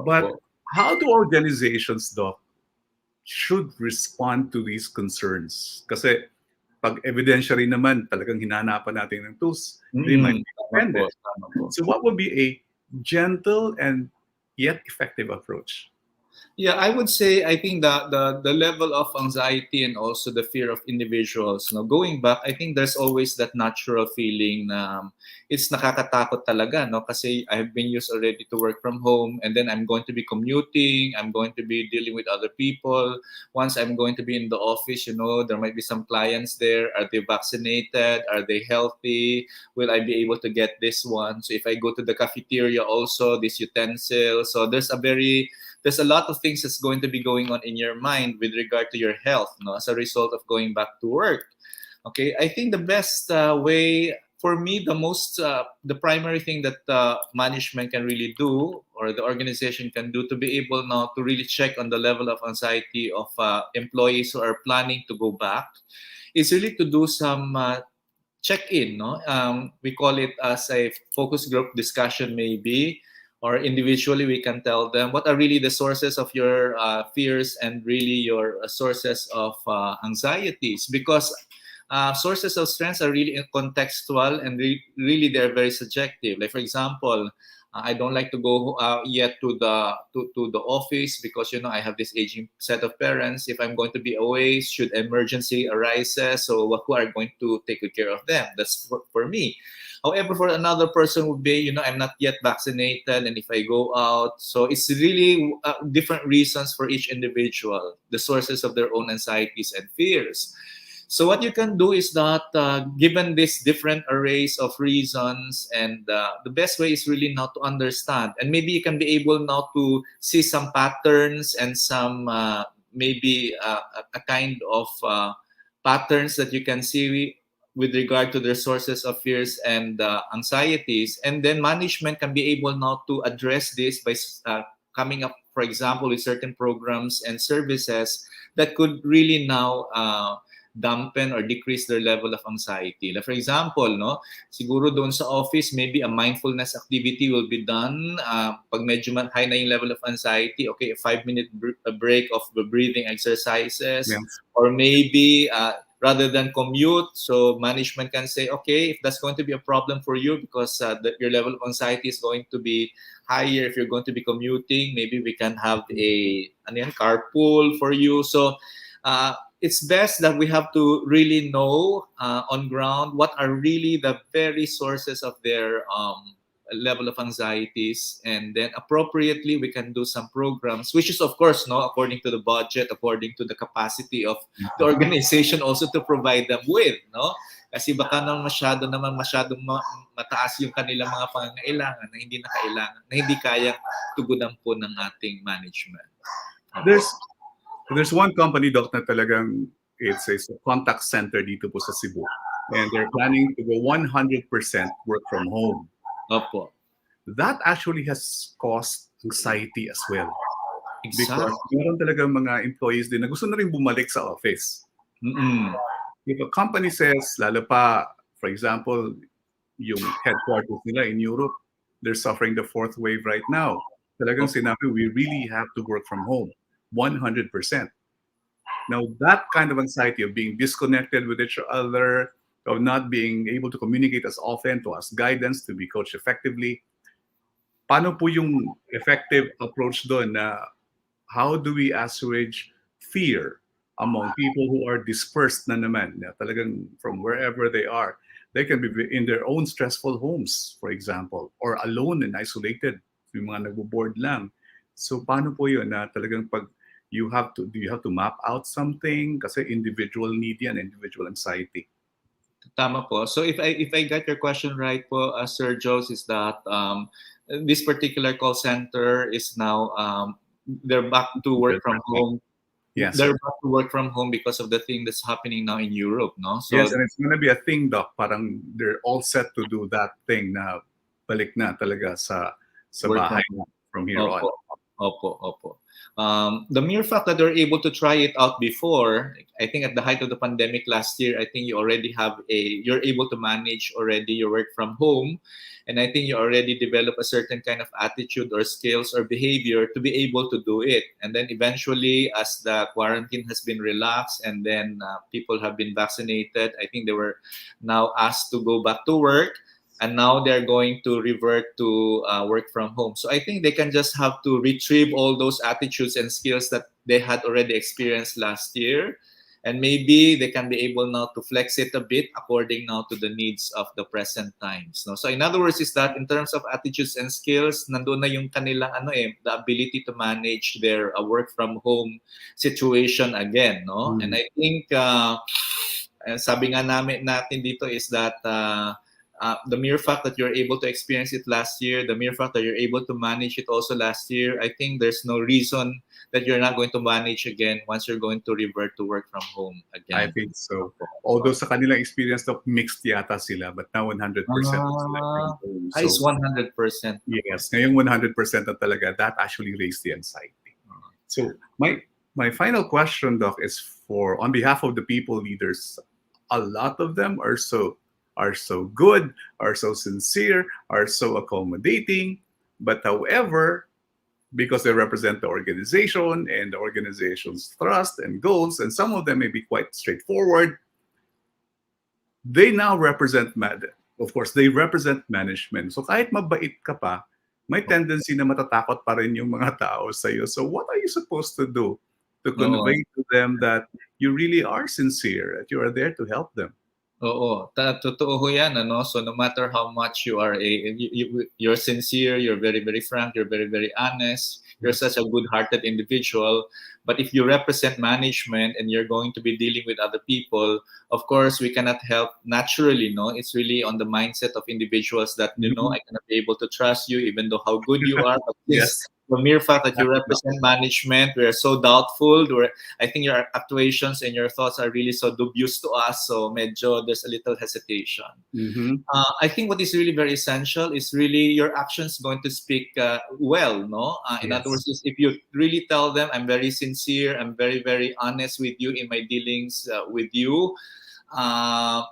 But how do organizations, Doc, should respond to these concerns? Kasi pag evidentiary naman, talagang hinanapan natin ng tools, they might be offended. So what would be a gentle and yet effective approach? Yeah, I would say I think the level of anxiety and also the fear of individuals. Now, going back, I think there's always that natural feeling na it's nakakatakot talaga, no? Kasi I've been used already to work from home, and then I'm going to be commuting, I'm going to be dealing with other people. Once I'm going to be in the office, there might be some clients there. Are they vaccinated? Are they healthy? Will I be able to get this one? So if I go to the cafeteria also, this utensil. So there's a lot of things that's going to be going on in your mind with regard to your health, no, as a result of going back to work. Okay, I think the best way for me, the primary thing that management can really do, or the organization can do, to be able now to really check on the level of anxiety of employees who are planning to go back, is really to do some check-in. No, we call it as a focus group discussion, maybe. Or individually, we can tell them what are really the sources of your fears and really your sources of anxieties. Because sources of stress are really contextual, and really they're very subjective. Like for example, I don't like to go yet to the office because I have this aging set of parents. If I'm going to be away, should emergency arises, so who are going to take good care of them? That's for me. However, for another person would be, I'm not yet vaccinated, and if I go out, so it's really different reasons for each individual, the sources of their own anxieties and fears. So what you can do is that, given these different arrays of reasons, and the best way is really now to understand, and maybe you can be able now to see some patterns and some maybe a kind of patterns that you can see with regard to their sources of fears and anxieties, and then management can be able now to address this by coming up, for example, with certain programs and services that could really now dampen or decrease their level of anxiety. Like for example, no, siguro doon sa office, maybe a mindfulness activity will be done. Pag medyo high na yung level of anxiety, okay, a 5-minute break of the breathing exercises, Yes. or maybe rather than commute, so management can say, okay, if that's going to be a problem for you because your level of anxiety is going to be higher if you're going to be commuting, maybe we can have a carpool for you. So it's best that we have to really know on ground what are really the very sources of their level of anxieties, and then appropriately we can do some programs, which is of course no according to the budget, according to the capacity of the organization also to provide them with, no, kasi baka masyadong mataas yung kanilang mga pangangailangan na hindi na hindi kayang tugunan po ng ating management. There's one company, Doc, na talagang it's a contact center dito po sa Cebu, and they're planning to go 100% work from home. Opo. That actually has caused anxiety as well. Exactly. Because meron talagang mga employees din na gusto na rin bumalik sa office. If a company says, lalo pa, for example, yung headquarters nila in Europe, they're suffering the fourth wave right now. Talagang sinabi, we really have to work from home, 100%. Now, that kind of anxiety of being disconnected with each other, of not being able to communicate as often, to ask guidance, to be coached effectively, paano po yung effective approach doon na how do we assuage fear among people who are dispersed na naman, na talagang from wherever they are. They can be in their own stressful homes, for example, or alone and isolated, yung mga nagbo-board lang. So paano po yun na talagang pag do you have to map out something kasi individual need yan, individual anxiety? Tama po. So if I got your question right po, Sir Joes, is that this particular call center is now they're back to work from home. Yes, they're sir. back to work from home because of the thing that's happening now in Europe, no? So Yes, and it's gonna be a thing, Doc. Parang they're all set to do that thing na balik na talaga sa Work bahay from here on. Opo. The mere fact that they're able to try it out before, I think at the height of the pandemic last year, I think you're able to manage already your work from home. And I think you already develop a certain kind of attitude or skills or behavior to be able to do it. And then eventually, as the quarantine has been relaxed and then people have been vaccinated, I think they were now asked to go back to work. And now they're going to revert to work from home. So I think they can just have to retrieve all those attitudes and skills that they had already experienced last year. And maybe they can be able now to flex it a bit according now to the needs of the present times. No? So in other words, is that in terms of attitudes and skills, nandun na yung kanilang the ability to manage their work from home situation again. No? And I think sabi nga natin dito is that the mere fact that you're able to experience it last year, the mere fact that you're able to manage it also last year, I think there's no reason that you're not going to manage again once you're going to revert to work from home again. I think so. Although sa kanilang experience na mixed yata sila, but now 100% sila from home. So, it's 100%. Yes, ngayong 100% na talaga, that actually raised the anxiety. So my final question, Doc, is for on behalf of the people leaders. A lot of them are so good, are so sincere, are so accommodating. But however, because they represent the organization and the organization's thrust and goals, and some of them may be quite straightforward, they now represent, of course, they represent management. So kahit mabait ka pa, may tendency na matatakot pa rin yung mga tao sa'yo. So what are you supposed to do to convey to them that you really are sincere, that you are there to help them? Oo, totoo ho yan, ano? So no matter how much you are you're sincere, you're very, very frank, you're very, very honest, you're Yes. such a good-hearted individual. But if you represent management and you're going to be dealing with other people, of course, we cannot help naturally, no? It's really on the mindset of individuals that, I cannot be able to trust you, even though how good you are. But Yes. this, the mere fact that you represent management, we are so doubtful. I think your actuations and your thoughts are really so dubious to us. So medyo there's a little hesitation. Mm-hmm. I think what is really very essential is really your actions going to speak well, no? In other Yes. words, if you really tell them, I'm very sincere, I'm very, very honest with you in my dealings with you,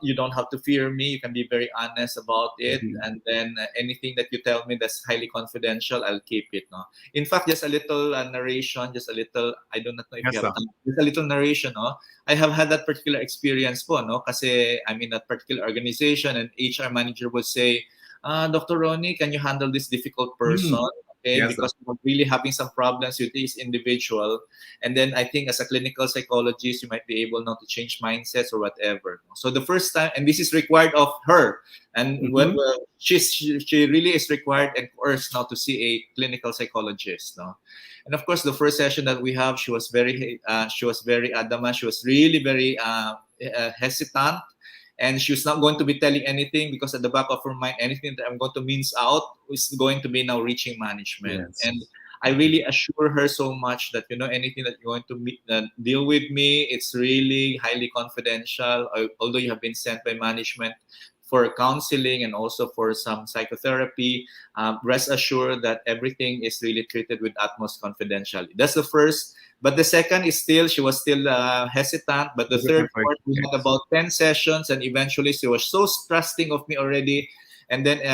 you don't have to fear me. You can be very honest about it, Mhm. and then anything that you tell me that's highly confidential, I'll keep it. No, in fact, just a little narration, just a little. I do not know if you Yes, have sir. time. Just a little narration. No, I have had that particular experience po. No, kasi I'm in that particular organization, and HR manager would say, Dr. Ronnie, can you handle this difficult person? Mm. Okay, Yes, sir. because we're really having some problems with this individual. And then I think as a clinical psychologist, you might be able not to change mindsets or whatever. So the first time, and this is required of her, and Mhm. she really is required and coerced now to see a clinical psychologist. No, and of course the first session that we have, she was very adamant. She was really very hesitant, and she was not going to be telling anything because at the back of her mind, anything that I'm going to mince out is going to be now reaching management. Yes. And I really assure her so much that anything that you're going to deal with me, it's really highly confidential. Although you have been sent by management for counseling and also for some psychotherapy, rest assured that everything is really treated with utmost confidentiality. That's the first. But the second is still, she was still hesitant. But the Look at third, my point. fourth, we had Yes. about 10 sessions, and eventually she was so trusting of me already. And then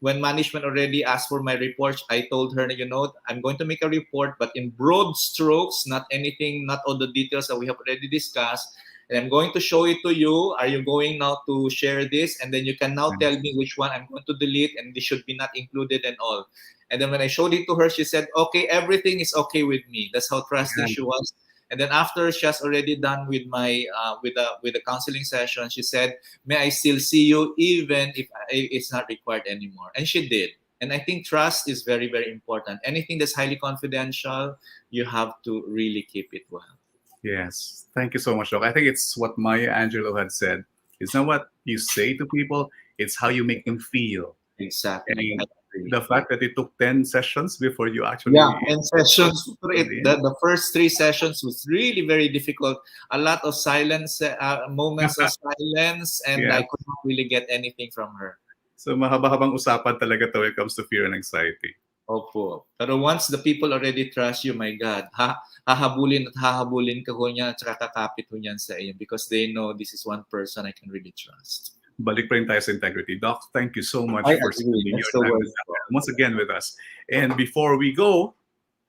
when management already asked for my report, I told her, I'm going to make a report, but in broad strokes, not anything, not all the details that we have already discussed. And I'm going to show it to you. Are you going now to share this? And then you can now tell me which one I'm going to delete, and this should be not included and all. And then when I showed it to her, she said, okay, everything is okay with me. That's how trusting she was. And then after she has already done with my with the counseling session, she said, may I still see you even if it's not required anymore? And she did. And I think trust is very, very important. Anything that's highly confidential, you have to really keep it well. Yes. Thank you so much, Doc. I think it's what Maya Angelou had said. It's not what you say to people, it's how you make them feel. Exactly. I And agree. the fact that it took 10 sessions before you Yeah, actually 10 sessions. The first three sessions was really very difficult. A lot of silence, moments of silence, and I Yes. could not really get anything from her. So mahaba-habang usapan talaga to when it comes to fear and anxiety. Opo. Pero once the people already trust you, my God, hahabulin at hahabulin ka ho niya at saka kakapit ho niyan sa iyo because they know this is one person I can really trust. Balik pa rin tayo sa integrity. Doc, thank you so much I for agree. spending That's your the time word. once again with us. And before we go,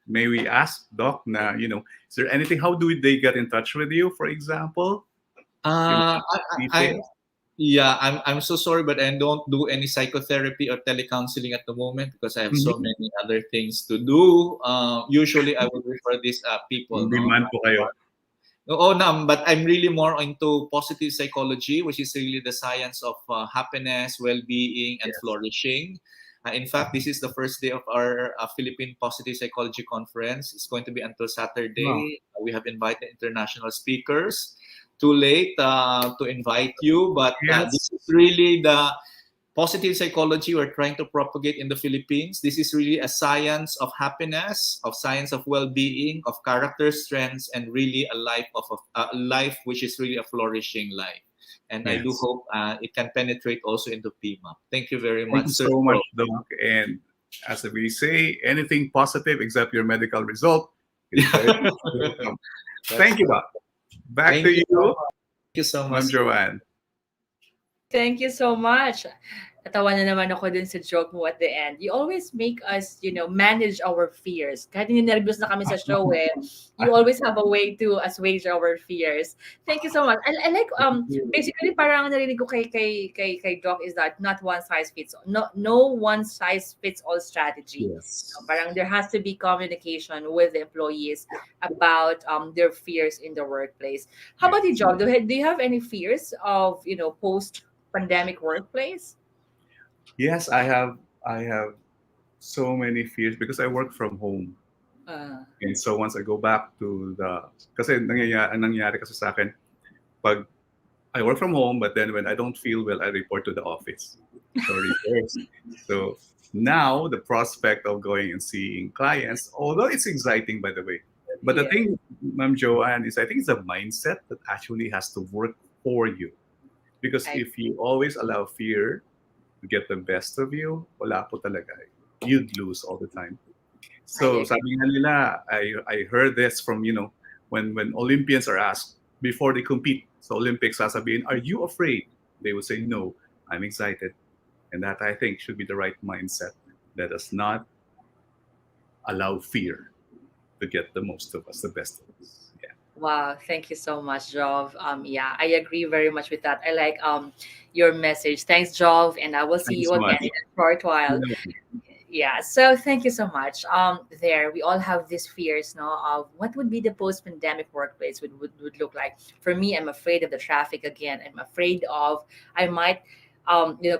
may we ask, Doc, na, is there anything, how do they get in touch with you, for example? Yung Uh, mga I, I, I- details? yeah, I'm so sorry, but I don't do any psychotherapy or telecounseling at the moment because I have so Mhm. many other things to do. Usually, I would refer these people, no? Demand po kayo. Oh, no, but I'm really more into positive psychology, which is really the science of happiness, well-being, and Yes. flourishing. In fact, this is the first day of our Philippine Positive Psychology Conference. It's going to be until Saturday. We have invited international speakers. Too late to invite you, but Yes. this is really the positive psychology we're trying to propagate in the Philippines. This is really a science of happiness, of science of well-being, of character strengths, and really a life which is really a flourishing life. And I do Yes. hope it can penetrate also into PIMA. Thank you very Thank much, you Sir. so much, Doc. And as we say, anything positive except your medical result is very welcome. Thank you, Doc. Back Thank to you so you, much. Thank you so Ma'am much. Joanne. Thank you so much. natawa na naman ako dun sa joke mo at the end. You always make us, manage our fears. Kahit nervous na kami sa show you always have a way to assuage our fears. Thank you so much. I like basically parang narinig ko kay Doc is that not one size fits all. No one size fits all strategy. Yes. Parang there has to be communication with the employees about their fears in the workplace. How about you, Yes. Job? Do you have any fears of post pandemic workplace? Yes, I have so many fears because I work from home. Uh, And so once I go back to kasi nangyayari kasi sa akin, pag I work from home, but then when I don't feel well, I report to the office. So reverse. So now the prospect of going and seeing clients, although it's exciting by the way, but the yeah. thing, Ma'am Joanne, is I think it's a mindset that actually has to work for you. Because I if you always allow fear to get the best of you, wala po talaga. You'd lose all the time. I So agree. sabi nga nila, I heard this from, when Olympians are asked before they compete sa Olympics, sasabihin, are you afraid? They would say, no, I'm excited. And that I think should be the right mindset. Let us not allow fear to get the most of us, the best of us. Yeah. Wow, thank you so much, Jov. Yeah, I agree very much with that. I like your message. Thanks, Jov, and I will see Thank you you so again much. in a short while. Yeah, so thank you so much. There we all have these fears now of what would be the post-pandemic workplace would look like. For me, I'm afraid of the traffic again. I'm afraid of I might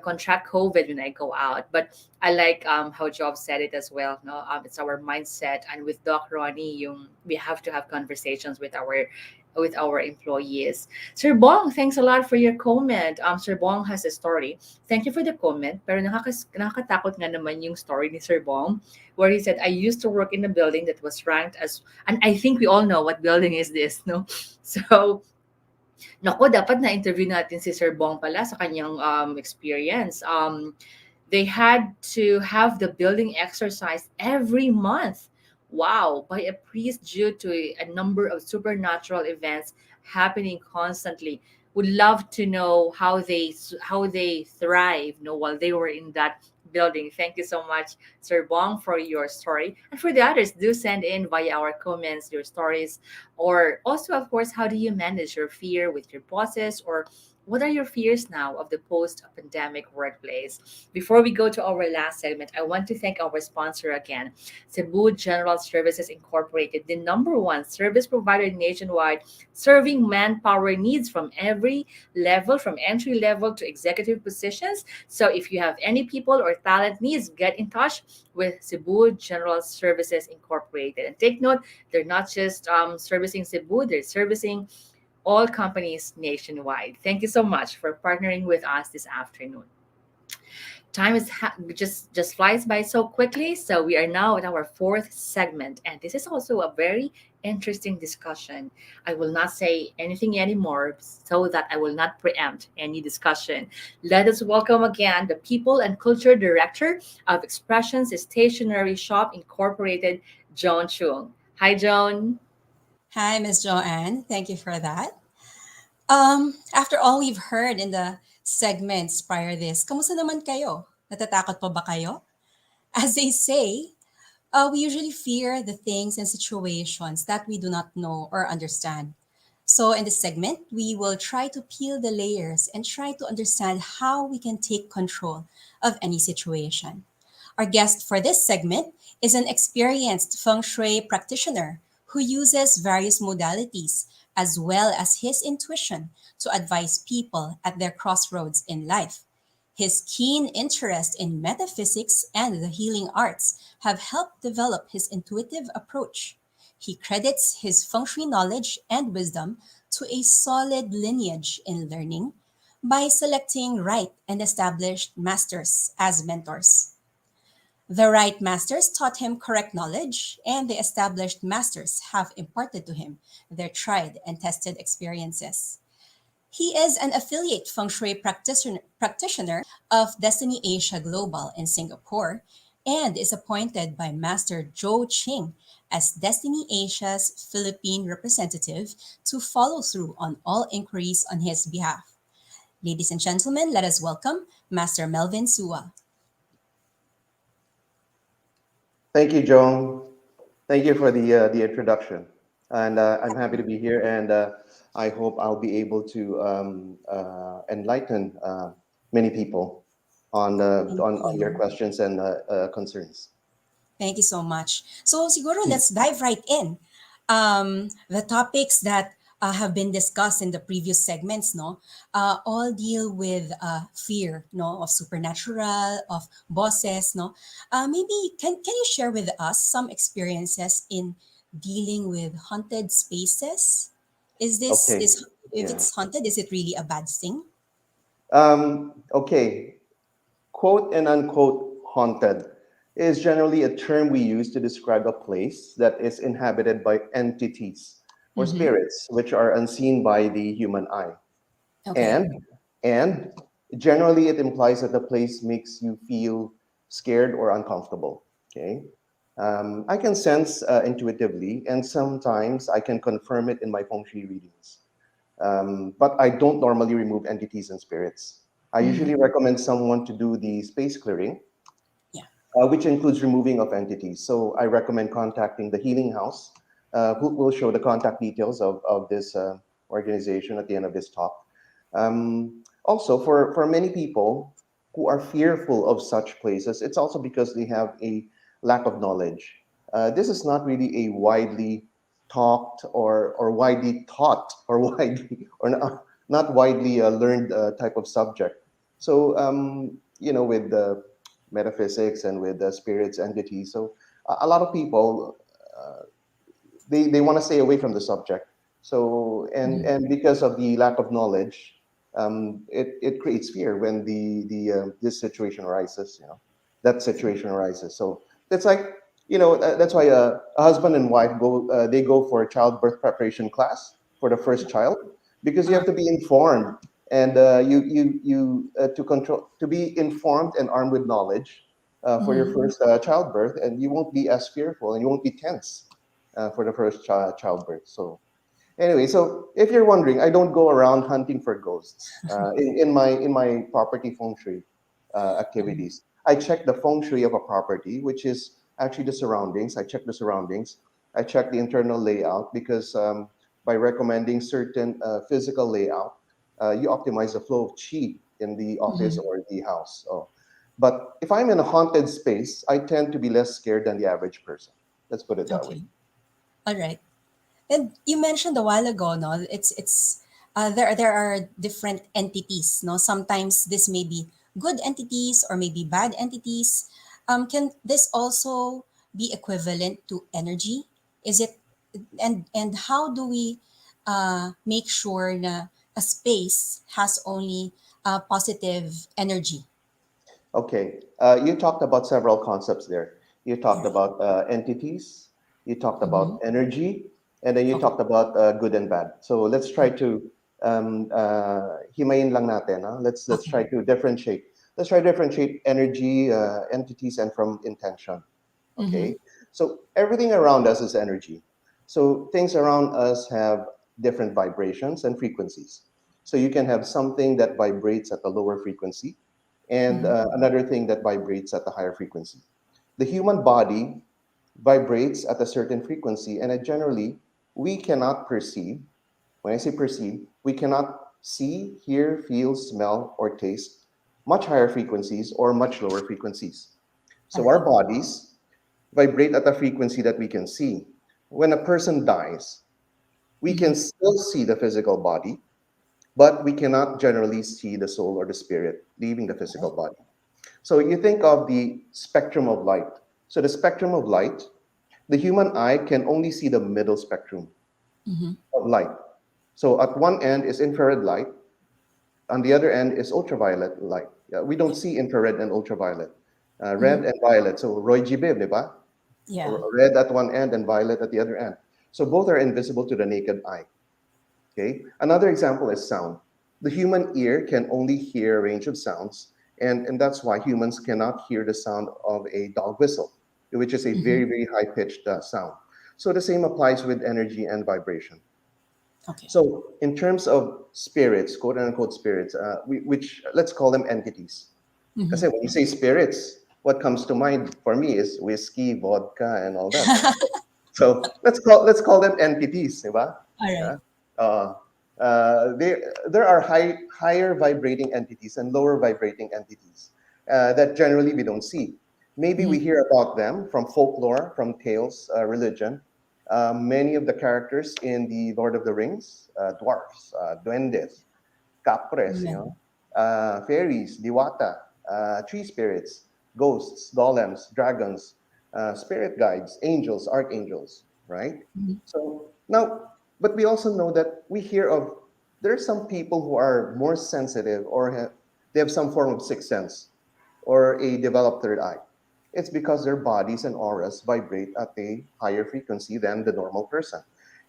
contract COVID when I go out. But I like how Job said it as well. No, it's our mindset, and with Doc Ronnie, we have to have conversations with our employees. Sir Bong, thanks a lot for your comment. Sir Bong has a story. Thank you for the comment. Pero nakakatakot nga naman yung story ni Sir Bong, where he said, I used to work in a building that was ranked as, and I think we all know what building is this, no? So, nako, dapat na-interview natin si Sir Bong pala sa kanyang experience. They had to have the building exercise every month. Wow, by a priest due to a number of supernatural events happening constantly. Would love to know how they thrive, while they were in that building. Thank you so much, Sir Bong, for your story. And for the others, do send in via our comments your stories, or also, of course, how do you manage your fear with your bosses, or what are your fears now of the post pandemic workplace? Before we go to our last segment, I want to thank our sponsor again, Cebu General Services Incorporated, the number one service provider nationwide, serving manpower needs from every level, from entry level to executive positions. So if you have any people or talent needs, get in touch with Cebu General Services Incorporated. And take note, they're not just servicing Cebu, they're servicing all companies nationwide. Thank you so much for partnering with us this afternoon. Time is just flies by so quickly. So we are now at our fourth segment, and this is also a very interesting discussion. I will not say anything anymore so that I will not preempt any discussion. Let us welcome again the People and Culture Director of Expressions Stationery Shop Incorporated, Joan Chung. Hi, Joan. Hi, Miss Joanne. Thank you for that. After all we've heard in the segments prior this, kamusta naman kayo? Natatakot pa ba kayo? As they say, we usually fear the things and situations that we do not know or understand. So, in this segment, we will try to peel the layers and try to understand how we can take control of any situation. Our guest for this segment is an experienced feng shui practitioner who uses various modalities as well as his intuition to advise people at their crossroads in life. His keen interest in metaphysics and the healing arts have helped develop his intuitive approach. He credits his feng shui knowledge and wisdom to a solid lineage in learning by selecting right and established masters as mentors. The right masters taught him correct knowledge, and the established masters have imparted to him their tried and tested experiences. He is an affiliate feng shui practitioner of Destiny Asia Global in Singapore and is appointed by Master Zhou Qing as Destiny Asia's Philippine representative to follow through on all inquiries on his behalf. Ladies and gentlemen, let us welcome Master Melvin Sua. Thank you, Joan. Thank you for the introduction, and I'm happy to be here. And I hope I'll be able to enlighten many people on Thank on your you. questions and concerns. Thank you so much. So, siguro let's dive right in. The topics that have been discussed in the previous segments, no, all deal with fear, no, of supernatural, of bosses, no. Maybe can you share with us some experiences in dealing with haunted spaces? Is this Okay. is if Yeah. it's haunted, is it really a bad thing? Okay. Quote and unquote haunted is generally a term we use to describe a place that is inhabited by entities or Mm-hmm. spirits which are unseen by the human eye. Okay. And and generally it implies that the place makes you feel scared or uncomfortable. Okay. I can sense intuitively, and sometimes I can confirm it in my feng shui readings. But I don't normally remove entities and spirits. I Mm-hmm. usually recommend someone to do the space clearing, Yeah. which includes removing of entities. So I recommend contacting the Healing House, who will show the contact details of this organization at the end of this talk. Also, for many people who are fearful of such places, it's also because they have a lack of knowledge. This is not really a widely talked or widely taught or widely or not widely learned type of subject. So with the metaphysics and with the spirits entities, so a lot of people they want to stay away from the subject. So Mm-hmm. and because of the lack of knowledge, it creates fear when the this situation arises. That situation arises. So that's like that's why a husband and wife go for a childbirth preparation class for the first child, because you have to be informed, and to be informed and armed with knowledge for your Mm-hmm. first childbirth, and you won't be as fearful and you won't be tense for the first childbirth. So anyway, so if you're wondering, I don't go around hunting for ghosts in my property feng shui activities. I check the feng shui of a property, which is actually the surroundings. I check the surroundings. I check the internal layout, because by recommending certain physical layout, you optimize the flow of chi in the office Mm-hmm. or the house. Oh. But if I'm in a haunted space, I tend to be less scared than the average person. Let's put it that way. Okay. All right. And you mentioned a while ago, no, it's there are different entities, no. Sometimes this may be good entities or maybe bad entities. Can this also be equivalent to energy? Is it and how do we make sure na a space has only positive energy? Okay, you talked about several concepts there. You talked Right. about entities, you talked Mm-hmm. about energy, and then you Okay. talked about good and bad. So let's try to himayin lang natin. Huh? Let's Okay. try to differentiate. Let's try to differentiate energy, entities, and from intention. Mm-hmm. Okay, so everything around us is energy. So things around us have different vibrations and frequencies. So you can have something that vibrates at a lower frequency, and Mm-hmm. another thing that vibrates at a higher frequency. The human body vibrates at a certain frequency, and generally, we cannot perceive. When I say perceive, we cannot see, hear, feel, smell, or taste much higher frequencies or much lower frequencies. All So our right. bodies vibrate at a frequency that we can see. When a person dies, we Mm-hmm. can still see the physical body, but we cannot generally see the soul or the spirit leaving the All right. physical body. So you think of the spectrum of light. So the spectrum of light, the human eye can only see the middle spectrum Mm-hmm. of light. So at one end is infrared light, on the other end is ultraviolet light. Yeah, we don't see infrared and ultraviolet, Mm-hmm. red and violet. So Roy G. Biv, di ba? Yeah. Red at one end and violet at the other end. So both are invisible to the naked eye. Okay. Another example is sound. The human ear can only hear a range of sounds, and that's why humans cannot hear the sound of a dog whistle, which is a Mm-hmm. very, very high pitched sound. So the same applies with energy and vibration. Okay. So in terms of spirits, quote unquote spirits, which let's call them entities. Because Mhm. when you say spirits, what comes to mind for me is whiskey, vodka, and all that. So let's call them entities, diba? All right. Yeah. Uh, there are higher vibrating entities and lower vibrating entities that generally we don't see. Maybe we Mhm. hear about them from folklore, from tales, religion. Many of the characters in the Lord of the Rings, dwarfs, duendes, capres, Yeah. fairies, diwata, tree spirits, ghosts, golems, dragons, spirit guides, angels, archangels, right? Mhm. So now, but we also know that we hear of there are some people who are more sensitive or they have some form of sixth sense or a developed third eye. It's because their bodies and auras vibrate at a higher frequency than the normal person.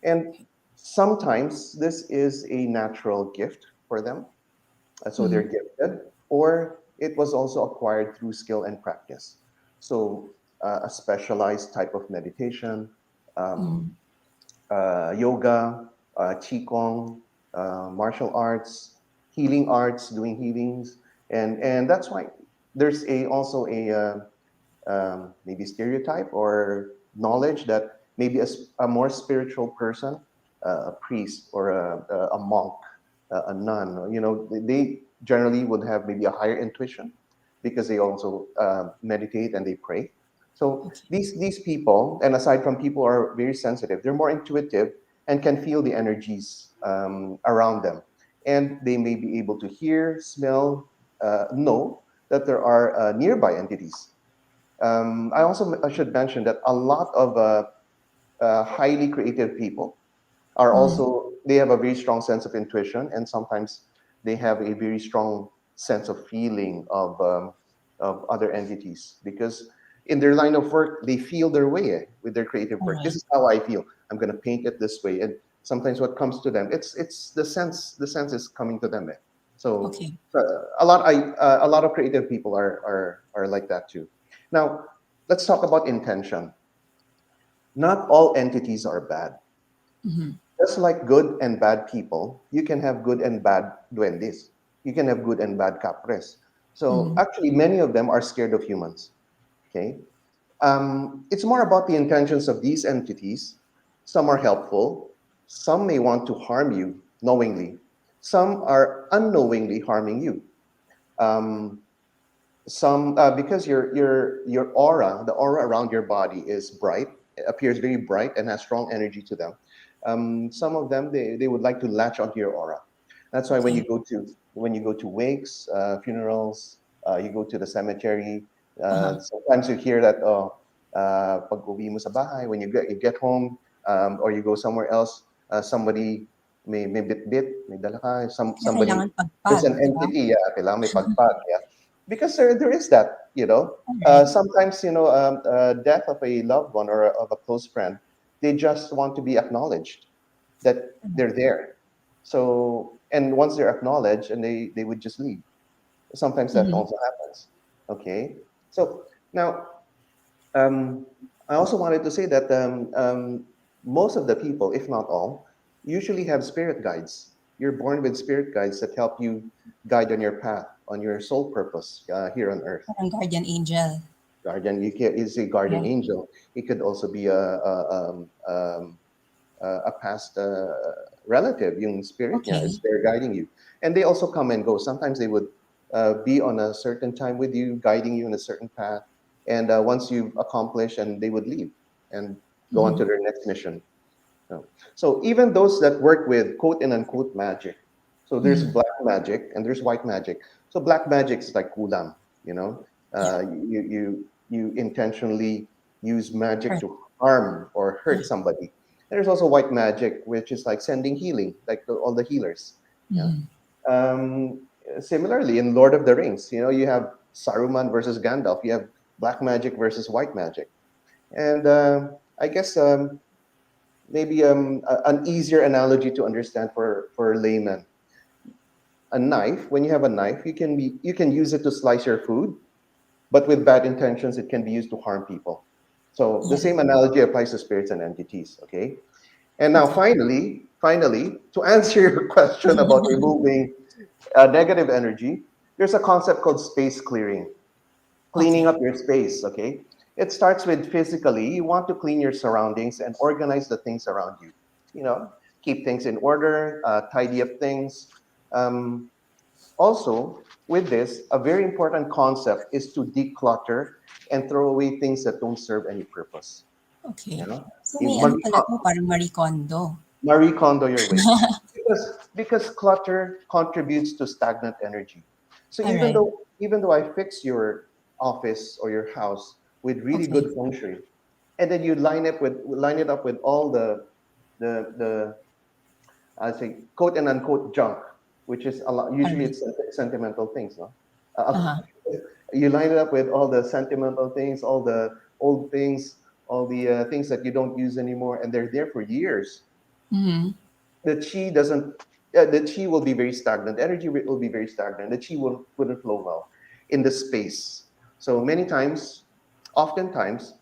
And sometimes this is a natural gift for them, so they're Mhm. gifted, or it was also acquired through skill and practice. So a specialized type of meditation, um, Mhm. yoga, qigong, martial arts, doing healings, and that's why there's a also a maybe stereotype or knowledge that maybe a more spiritual person, a priest or a monk, a nun, they generally would have maybe a higher intuition because they also meditate and they pray. So Okay. these people, and aside from people who are very sensitive, they're more intuitive and can feel the energies around them, and they may be able to hear, smell, know that there are nearby entities. I should mention that a lot of highly creative people are Mhm. also they have a very strong sense of intuition, and sometimes they have a very strong sense of feeling of other entities because in their line of work they feel their way with their creative All work. This right. is how I feel. I'm going to paint it this way, and sometimes what comes to them, it's the sense is coming to them. So Okay. a lot of creative people are like that too. Now let's talk about intention. Not all entities are bad. Mhm. Just like good and bad people, you can have good and bad duendes. You can have good and bad capres. So Mhm. actually, many of them are scared of humans. Okay, it's more about the intentions of these entities. Some are helpful. Some may want to harm you knowingly. Some are unknowingly harming you. Um, some because your aura, the aura around your body is bright, appears very bright and has strong energy to them. Some of them they would like to latch onto your aura. That's why when you Okay. go to wakes, funerals, you go to the cemetery, Uh-huh. sometimes you hear that pag uwi mo sa bahay, when you get home, or you go somewhere else, somebody may bit-bit, may dala ka, Kaya somebody, kailangan there's pagpag, an 'di ba? entity, yeah, kailangan may pagpag, yeah, because there is that, All right. sometimes, death of a loved one or of a close friend, they just want to be acknowledged that All right. they're there. So, and once they're acknowledged, and they would just leave. Sometimes that Mhm. also happens. Okay. So now, um, I also wanted to say that most of the people, if not all, usually have spirit guides. You're born with spirit guides that help you guide on your path, on your soul purpose here on earth. Parang guardian angel. Guardian, is a guardian Yeah. angel. It could also be a past relative, yung spirit niya is Okay. there guiding you. And they also come and go. Sometimes they would be on a certain time with you, guiding you in a certain path. And once you've accomplished, and they would leave and go on to Mhm. their next mission. No. So even those that work with quote and unquote magic. So there's Mhm. black magic and there's white magic. So black magic is like kulam, Yeah. you intentionally use magic Correct. to harm or hurt Yeah. somebody. There's also white magic, which is like sending healing, like all the healers. Yeah. Mhm. Similarly, in Lord of the Rings, you have Saruman versus Gandalf. You have black magic versus white magic, and I guess maybe an easier analogy to understand for layman. A knife, when you have a knife, you can use it to slice your food, but with bad intentions, it can be used to harm people. So the Yeah. same analogy applies to spirits and entities. Okay, And now, Okay. finally, to answer your question about removing negative energy, there's a concept called space clearing, cleaning Okay. up your space. Okay, it starts with physically. You want to clean your surroundings and organize the things around you. You know, keep things in order, tidy up things. Um, Also, with this, a very important concept is to declutter and throw away things that don't serve any purpose. Okay. You know, So you may ano pala 'to, parang Marie Kondo. Marie Kondo your way, because clutter contributes to stagnant energy. So All right. even though I fix your office or your house with really Okay. good feng shui, and then you line it up with all the I say quote and unquote junk, which is a lot. All Usually, right. it's sentimental things, no? Uh, Uh-huh. you line it up with all the sentimental things, all the old things, all the things that you don't use anymore, and they're there for years. Mm-hmm. The chi doesn't. The chi will be very stagnant. Energy will be very stagnant. The chi wouldn't flow well in the space. So many times, oftentimes,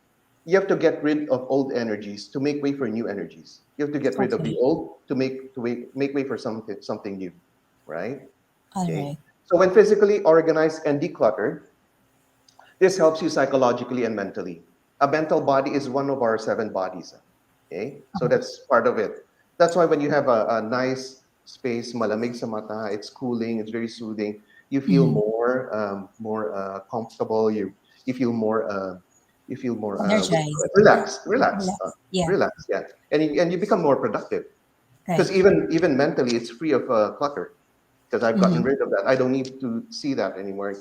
you have to get rid of old energies to make way for new energies. You have to get rid of the Okay. old to make way for something new, right? All Okay. right. So when physically organized and decluttered, this helps you psychologically and mentally. A mental body is one of our seven bodies. Okay, so that's part of it. That's why when you have a nice space, malamig sa mata, it's cooling, it's very soothing. You feel Mm-hmm. more comfortable. You feel more what do you call Energized. it? Relaxed, Relax. Yeah. relaxed. Yeah, and you become more productive because Right. even mentally, it's free of clutter. Because I've gotten Mm-hmm. rid of that. I don't need to see that anymore.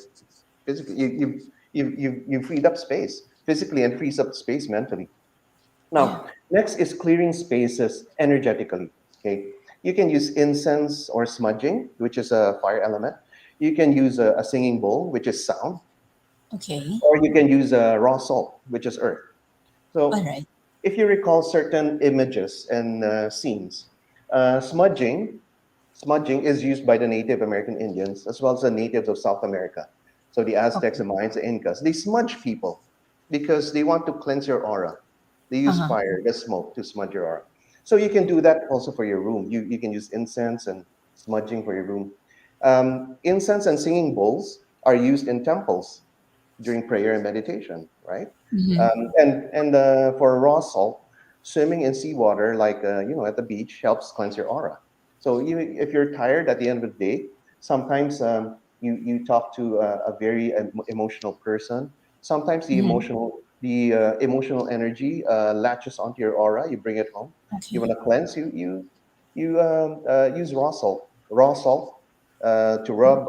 Physically, you freed up space physically and frees up space mentally. Yeah. Now, next is clearing spaces energetically. Okay, you can use incense or smudging, which is a fire element. You can use a singing bowl, which is sound, Okay. or you can use a raw salt, which is earth. All So, right. if you recall certain images and scenes, uh, smudging smudging is used by the Native American Indians as well as the natives of South America. So the Aztecs, Okay. the Mayans, the Incas, they smudge people because they want to cleanse your aura. They use Uh-huh. fire, the smoke, to smudge your aura. So you can do that also for your room. You can use incense and smudging for your room. Incense and singing bowls are used in temples during prayer and meditation, right? Mm-hmm. And for raw salt, swimming in seawater, like at the beach, helps cleanse your aura. So if you're tired at the end of the day, sometimes you talk to a very emotional person. Sometimes Mm-hmm. the emotional energy latches onto your aura. You bring it home. You Okay. want to cleanse. You use raw salt to rub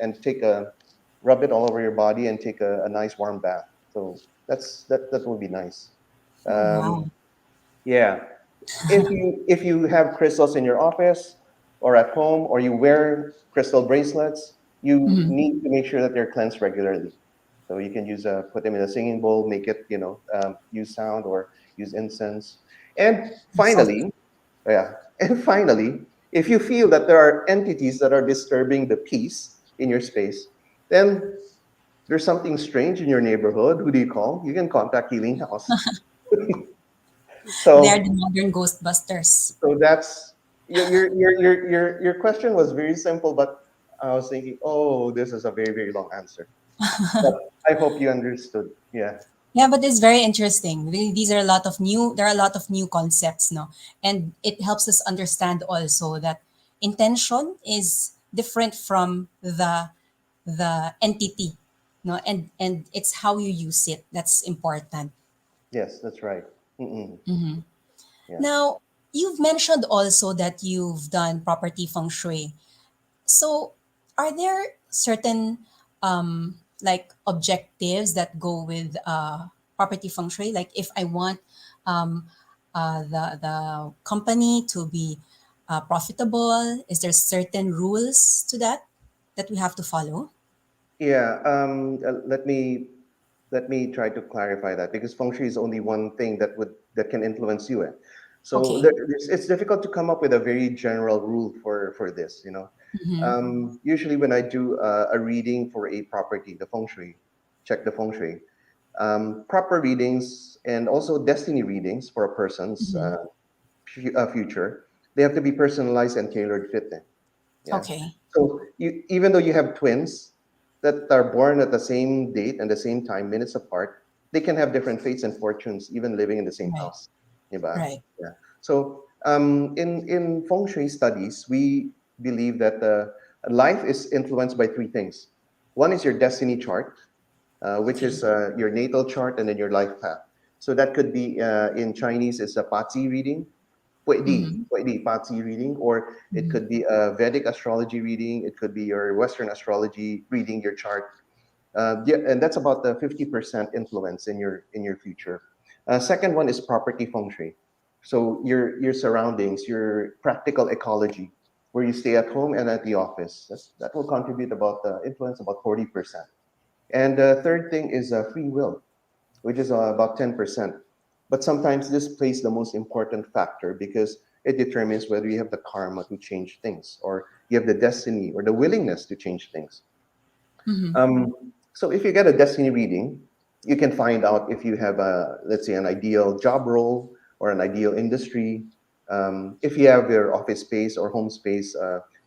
and take a rub it all over your body and take a nice warm bath. So that would be nice. Oh, wow. Um, yeah. If you have crystals in your office or at home or you wear crystal bracelets, you Mm-hmm. need to make sure that they're cleansed regularly. So you can put them in a singing bowl, make it, use sound or use incense. And Salt. finally, yeah, and finally, if you feel that there are entities that are disturbing the peace in your space, then there's something strange in your neighborhood. Who do you call? You can contact Healing House. They're So the modern Ghostbusters. So that's your question was very simple, but I was thinking, oh, this is a very, very long answer. But I hope you understood. Yeah. Yeah, but it's very interesting. These are a lot of new. There are a lot of new concepts, no, and it helps us understand also that intention is different from the entity, no, and it's how you use it that's important. Yes, that's right. Mm-mm. Mhm. Yeah. Now, you've mentioned also that you've done property feng shui. So, are there certain like objectives that go with property feng shui? Like, if I want um, the company to be profitable, is there certain rules to that we have to follow? Yeah. Let me try to clarify that because feng shui is only one thing that can influence you. So Okay. it's difficult to come up with a very general rule for this. Mm-hmm. Usually when I do a reading for a property, the feng shui, check the feng shui. Proper readings and also destiny readings for a person's Mm-hmm. future, they have to be personalized and tailored fit. Yeah. Okay. So even though you have twins that are born at the same date and the same time, minutes apart, they can have different fates and fortunes, even living in the same Right. house. Diba? Right. Yeah. So in feng shui studies, we believe that life is influenced by three things. One is your destiny chart, which Okay. is your natal chart and then your life path. So that could be in Chinese is a Patsi reading, Mm-hmm. Pwede di, Patsi reading, or it Mm-hmm. could be a Vedic astrology reading. It could be your Western astrology reading your chart. Yeah, and that's about the 50% influence in your future. Second one is property feng shui. So your surroundings, your practical ecology, where you stay at home and at the office. That will contribute about influence about 40%. And the third thing is free will, which is about 10%. But sometimes this plays the most important factor because it determines whether you have the karma to change things or you have the destiny or the willingness to change things. Mm-hmm. So if you get a destiny reading, you can find out if you have let's say, an ideal job role or an ideal industry. If you have your office space or home space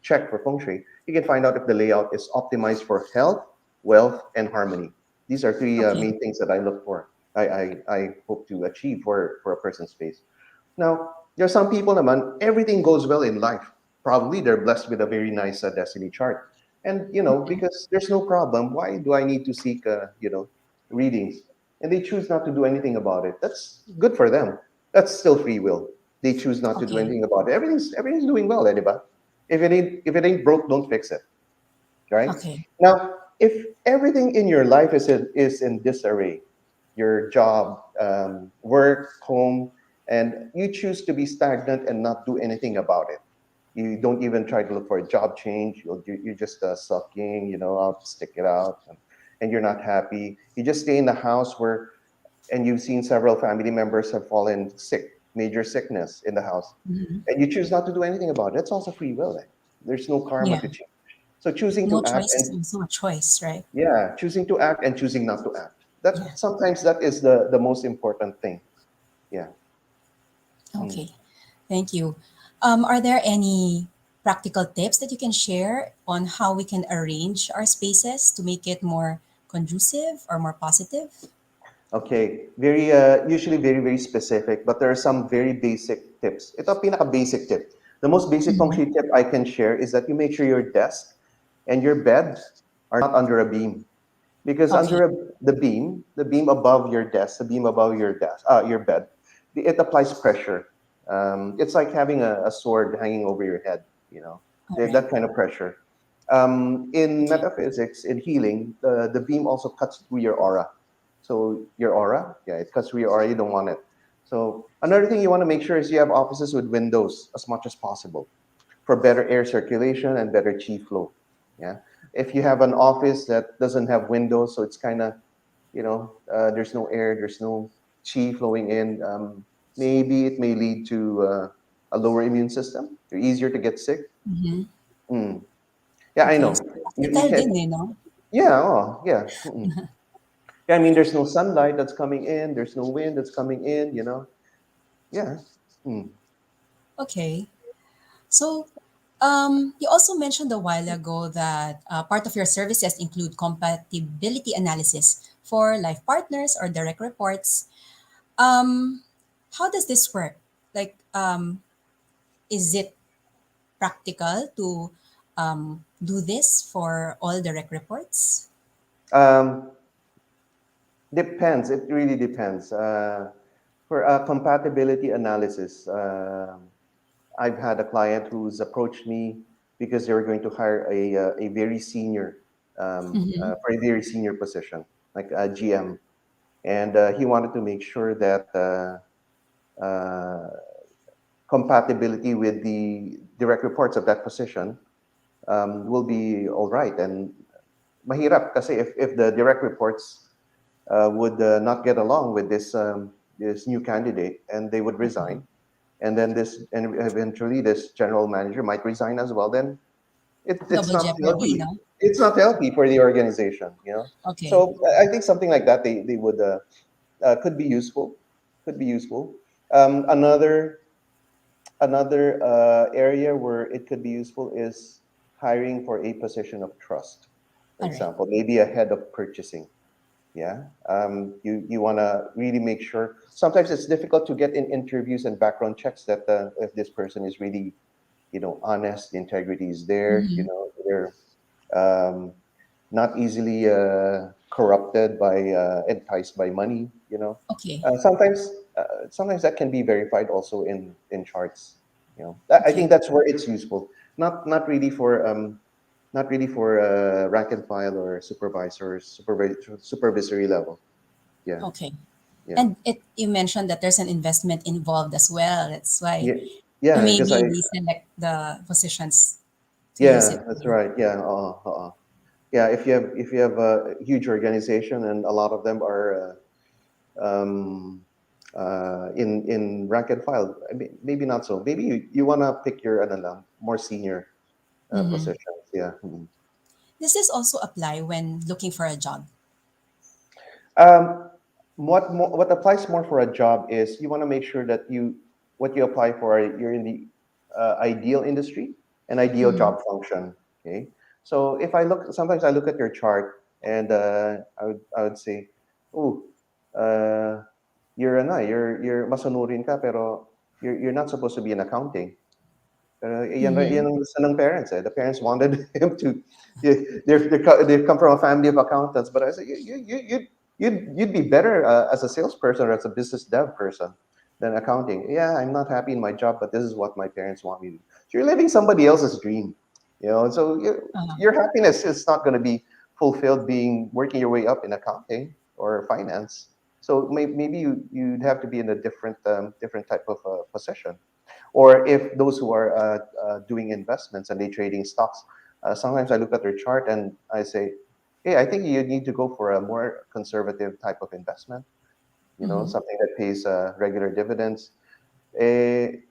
checked for feng shui, you can find out if the layout is optimized for health, wealth, and harmony. These are three Okay. main things that I look for. I hope to achieve for a person's space. Now, there are some people, naman, everything goes well in life. Probably they're blessed with a very nice destiny chart. And, because there's no problem, why do I need to seek, readings? And they choose not to do anything about it. That's good for them. That's still free will. They choose not to do Okay. anything about it. Everything's doing well, diba? If it ain't broke, don't fix it, right? Okay. Now, if everything in your life is in disarray, your job, work, home, and you choose to be stagnant and not do anything about it. You don't even try to look for a job change. You're just sucking, I'll stick it out, and you're not happy. You just stay in the house and you've seen several family members have fallen sick, major sickness in the house, Mm-hmm. and you choose not to do anything about it. That's also free will. There's no karma Yeah. to change. So choosing No to act choice is and also a choice, right? yeah, choosing to act and choosing not to act. That Yeah. sometimes that is the most important thing. Yeah. Mm. Okay. Thank you. Are there any practical tips that you can share on how we can arrange our spaces to make it more conducive or more positive? Okay. Very usually very very specific, but there are some very basic tips. Ito pinaka basic tip. The most basic feng Mm-hmm. shui tip I can share is that you make sure your desk and your bed are not under a beam. Because Okay. under the beam above your desk, the beam above your bed, it applies pressure. It's like having a sword hanging over your head. All right. That kind of pressure. In Okay. metaphysics, in healing, the beam also cuts through your aura. So your aura, yeah, it cuts through your aura. You don't want it. So another thing you want to make sure is you have offices with windows as much as possible for better air circulation and better chi flow. Yeah. If you have an office that doesn't have windows, so it's kind of, there's no air, there's no chi flowing in, maybe it may lead to a lower immune system. You're easier to get sick. Mm-hmm. Mm. Yeah, I Okay. So know. practical din eh, no? Yeah, oh, yeah. Mm-mm. Yeah, I mean, there's no sunlight that's coming in, there's no wind that's coming in. Yeah. Mm. Okay. So, you also mentioned a while ago that part of your services include compatibility analysis for life partners or direct reports. Um, how does this work? Like, is it practical to do this for all direct reports? Um, Depends. It really depends. For a compatibility analysis, I've had a client who's approached me because they were going to hire a very senior Mm-hmm. for a very senior position, like a GM, and he wanted to make sure that uh, compatibility with the direct reports of that position will be all right. And mahirap kasi if the direct reports would not get along with this new candidate and they would Okay. resign, and eventually this general manager might resign as well, then it's Double not jeopardy, healthy. no? It's not healthy for the organization. Okay. So I think something like that they would could be useful. Another Another area where it could be useful is hiring for a position of trust. For All right. example, maybe a head of purchasing. Yeah. You want to really make sure. Sometimes it's difficult to get in interviews and background checks that if this person is really, honest, the integrity is there. Mm-hmm. They're um, not easily corrupted by enticed by money. Okay. Sometimes that can be verified also in charts. I Okay. think that's where it's useful. Not really for rank and file or supervisory level. Yeah, Okay. yeah, And you mentioned that there's an investment involved as well. That's why yeah, yeah. Because maybe they select the positions to use it yeah, that's for. right. Yeah, yeah. If you have a huge organization and a lot of them are in rank and file, I mean, maybe not so. Maybe you want to pick your ano lang, more senior Mm-hmm. positions. Yeah. Mhm. Does this also apply when looking for a job? Um, what applies more for a job is you want to make sure that what you apply for, you're in the ideal industry and ideal Mm-hmm. job function. Okay, so if I look, sometimes I look at your chart and I would say, oh, uh, you're masunurin ka pero you're not supposed to be in accounting. Yan Mm-hmm. ang gusto ng parents. The parents wanted him to. They've come from a family of accountants, but I said you'd be better as a salesperson or as a business dev person than accounting. Yeah, I'm not happy in my job, but this is what my parents want me to do. So you're living somebody else's dream, So Uh-huh. your happiness is not going to be fulfilled being working your way up in accounting or finance. So maybe you'd have to be in a different type of position. Or if those who are doing investments and day trading stocks, sometimes I look at their chart and I say, hey, I think you need to go for a more conservative type of investment, Mm-hmm. something that pays regular dividends. Eh,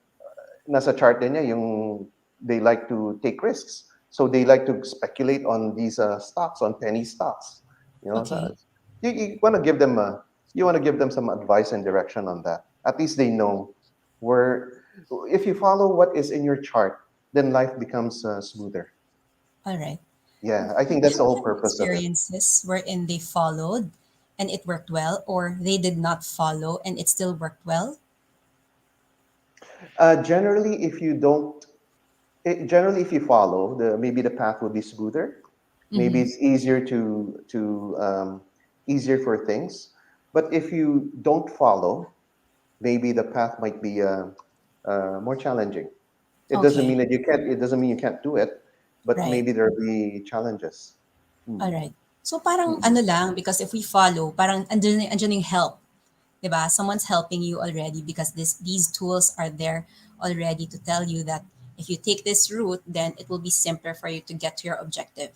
nasa chart din niya yung they like to take risks. So they like to speculate on these stocks, on penny stocks. So Okay. you want to give them some advice and direction on that. At least they know where. If you follow what is in your chart, then life becomes smoother. All right. Yeah, I think Do that's you the whole have purpose of it. experiences wherein they followed and it worked well, or they did not follow and it still worked well? Generally, if you don't, generally if you follow, maybe the path will be smoother. Maybe Mm-hmm. it's easier for things. But if you don't follow, maybe the path might be more challenging. It doesn't Okay. mean that you can't. It doesn't mean you can't do it, but Right. maybe there'll be challenges. All Mm. right. So parang Mm-mm. ano lang, because if we follow, parang andyan yung help. 'Di ba? Someone's helping you already because these tools are there already to tell you that if you take this route, then it will be simpler for you to get to your objective.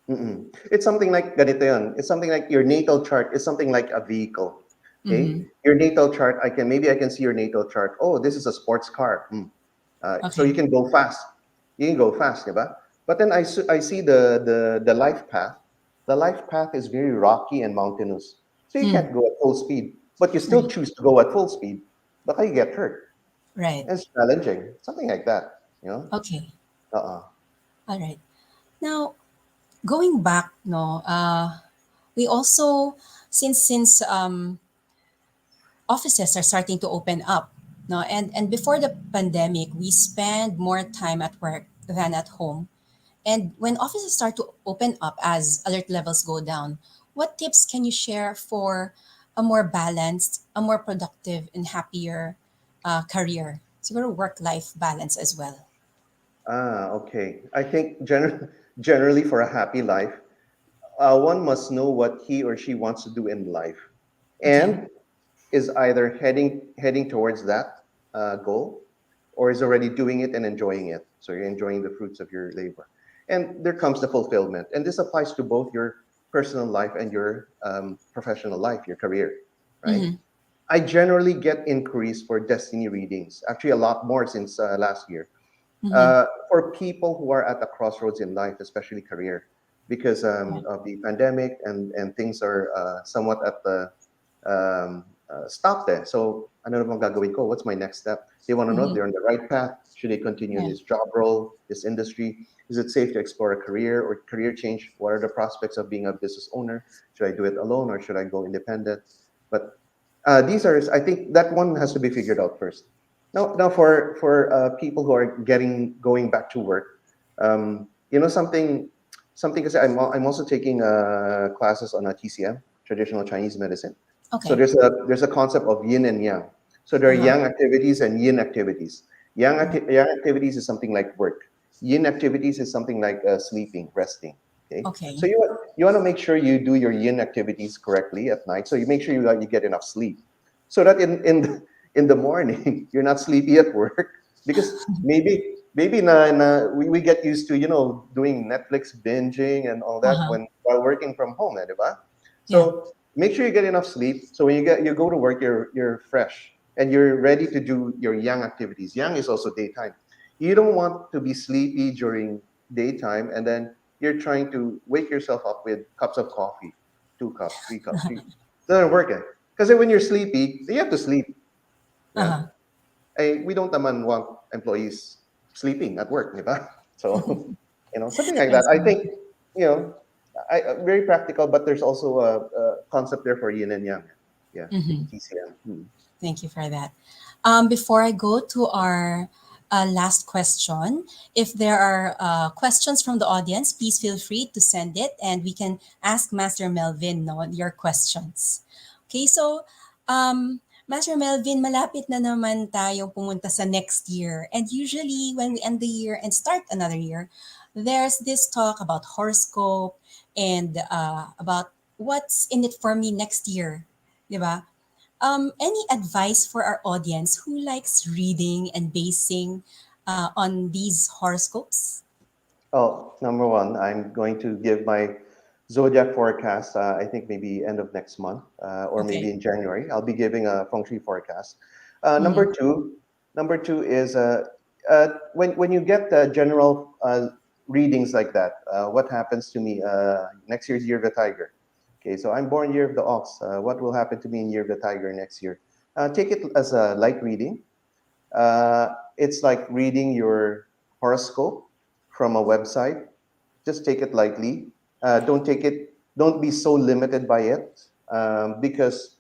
Mm-mm. It's something like ganito yun. It's something like your natal chart is something like a vehicle. Mm-hmm. Okay, your natal chart. I can see your natal chart. Oh, this is a sports car. So you Okay. can go fast. You can go fast, diba? But then I see the life path. The life path is very rocky and mountainous. So you Hmm. can't go at full speed. But you still Right. choose to go at full speed. Baka you get hurt. Right. And it's challenging. Something like that. Okay. Uh-uh. All right. Now, going back, no, we also since offices are starting to open up, no, and before the pandemic, we spend more time at work than at home. And when offices start to open up as alert levels go down, what tips can you share for a more balanced, a more productive, and happier career? Siguro work-life balance as well. Okay. I think generally for a happy life, one must know what he or she wants to do in life, Okay. and is either heading towards that goal, or is already doing it and enjoying it. So you're enjoying the fruits of your labor, and there comes the fulfillment. And this applies to both your personal life and your professional life, your career, right? Mm-hmm. I generally get inquiries for destiny readings. Actually, a lot more since last year, Mm-hmm. for people who are at the crossroads in life, especially career, because Right. of the pandemic, and things are somewhat at the stop there. So ano namang gagawin ko? What's my next step? They want to know if Mhm. they're on the right path. Should they continue in Yeah. this job role, this industry? Is it safe to explore a career or career change? What are the prospects of being a business owner? Should I do it alone or should I go independent? But these are, I think, that one has to be figured out first. Now for people who are going back to work, something because I'm also taking classes on a TCM, traditional Chinese medicine. So Okay. there's a concept of yin and yang. So there are Uh-huh. yang activities and yin activities. Yang activities is something like work. Yin activities is something like sleeping, resting. Okay. So Okay. you want to make sure you do your yin activities correctly at night. So you make sure you get enough sleep, so that in the morning you're not sleepy at work because we get used to doing Netflix binging and all that Uh-huh. while working from home, diba? Yeah. So make sure you get enough sleep. So when you go to work, you're fresh and you're ready to do your yang activities. Yang is also daytime. You don't want to be sleepy during daytime and then you're trying to wake yourself up with cups of coffee, 2 cups, 3 cups. Doesn't work. Because when you're sleepy, you have to sleep. Yeah. Uh-huh. We don't naman want employees sleeping at work, di ba? So, something like that. Yes. I think, you know, very practical, but there's also a concept there for yin and yang. Yeah, Mhm. TCM. Hmm. Thank you for that. Before I go to our last question, if there are questions from the audience, please feel free to send it and we can ask Master Melvin your questions. Okay, so Master Melvin, malapit na naman tayong pumunta sa next year. And usually when we end the year and start another year, there's this talk about horoscope and about what's in it for me next year. Diba? Any advice for our audience who likes reading and basing on these horoscopes? Oh, number one, I'm going to give my zodiac forecast. I think maybe end of next month, or maybe Okay. in January. I'll be giving a feng shui forecast. Mm-hmm. Number two is when you get general readings like that. What happens to me next year's year of the tiger? Okay, so I'm born year of the ox. What will happen to me in year of the tiger next year? Take it as a light reading. It's like reading your horoscope from a website. Just take it lightly. Don't be so limited by it, because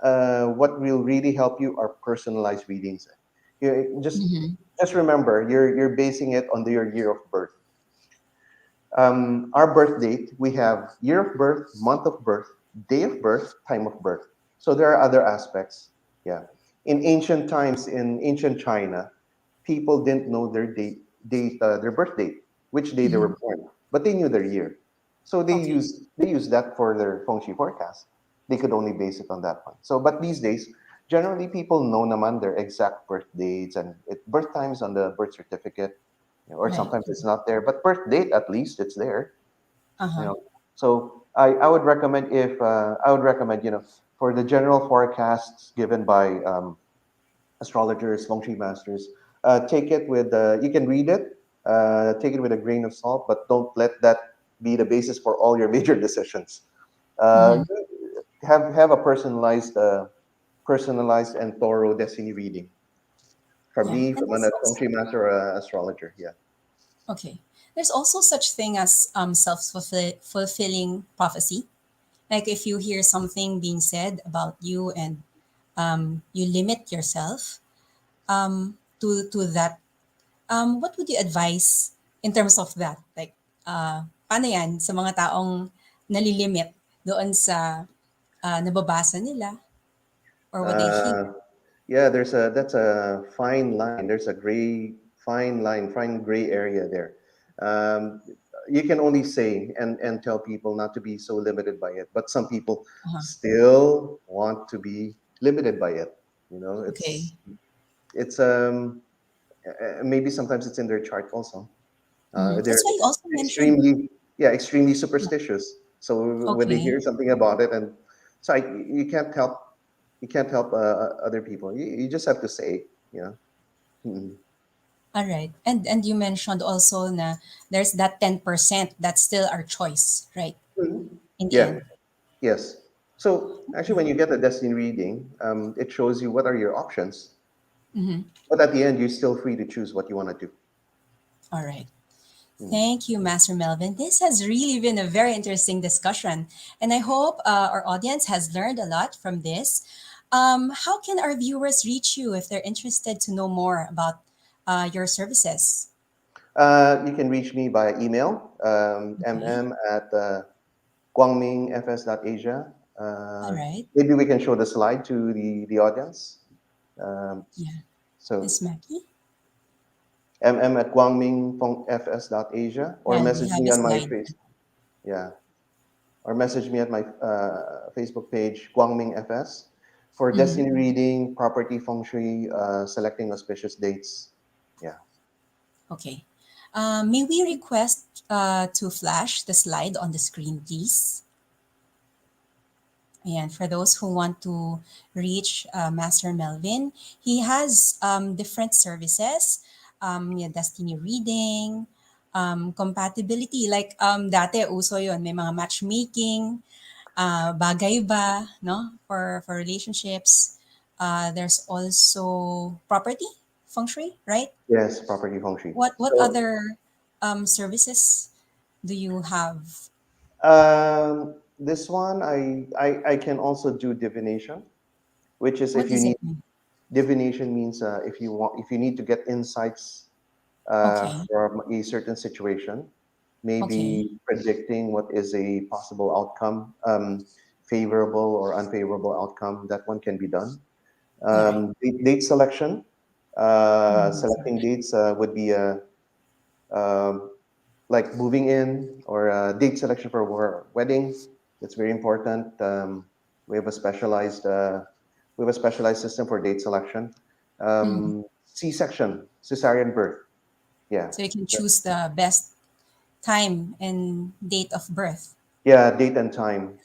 what will really help you are personalized readings. You Mm-hmm. just remember you're basing it on your year of birth. Our birth date, we have year of birth, month of birth, day of birth, time of birth. So there are other aspects. Yeah. In ancient times, in ancient China, people didn't know their birth date, which day they Mm-hmm. were born, but they knew their year. So Okay. they use that for their feng shui forecast. They could only base it on that one. So, but these days, generally people know naman their exact birth dates and birth times on the birth certificate, or Right. sometimes it's not there, but birth date at least it's there. You Uh-huh. know, so I would recommend for the general forecasts given by astrologers, feng shui masters, take it with you can read it, take it with a grain of salt, but don't let that be the basis for all your major decisions. Mm-hmm. Have a personalized and thorough destiny reading from Yeah. me, And from there's a feng also, shui master or a astrologer. Yeah. okay. There's also such thing as self-fulfilling prophecy. Like if you hear something being said about you and you limit yourself to that, what would you advise in terms of that? Like, paano yan sa mga taong nalilimit doon sa nababasa nila or what they hear? Uh, yeah, that's a fine line. There's a fine gray area there. Um, you can only say and tell people not to be so limited by it, but some people Uh-huh. still want to be limited by it. You know, Okay. it's maybe sometimes it's in their chart also. They're That's why you also mentioned. extremely superstitious. So when they Okay. hear something about it, and so you can't help other people. You just have to say, you know. Mm. All right. And you mentioned also na there's that 10% that's still our choice, right? Mhm. In the Yeah. end. Yes. So actually, when you get a destiny reading, it shows you what are your options. Mm-hmm. But at the end, you're still free to choose what you want to do. All right. Mm. Thank you, Master Melvin. This has really been a very interesting discussion, and I hope our audience has learned a lot from this. How can our viewers reach you if they're interested to know more about your services? You can reach me by email, Okay. at guangmingfs.asia. All right. Maybe we can show the slide to the audience. Um, Yeah. so Miss Mackie? at guangmingfs.asia, or Yeah, we message have me a on my slide. face. Yeah, or message me at my Facebook page, Guangming FS, for Mhm. destiny reading, property feng shui, selecting auspicious dates. Yeah. Okay. May we request to flash the slide on the screen, please? And for those who want to reach Master Melvin, he has different services, yeah, destiny reading, compatibility. Like dati, uso yun, may mga matchmaking, bagay ba, no? For relationships. There's also property, feng shui, right? Yes, property feng shui. What So other services do you have? this one, I can also do divination, which is What if you does need it mean? divination means if you need to get insights Okay, from a certain situation, okay, maybe predicting what is a possible outcome, favorable or unfavorable outcome, that one can be done. all right. Date selection, Mhm. selecting dates would be um, like moving in, or date selection for wedding. That's very important. We have a specialized system for date selection. Mhm. C-section, cesarean birth. Yeah, So you can that- choose the best time and date of birth. yeah, date and time.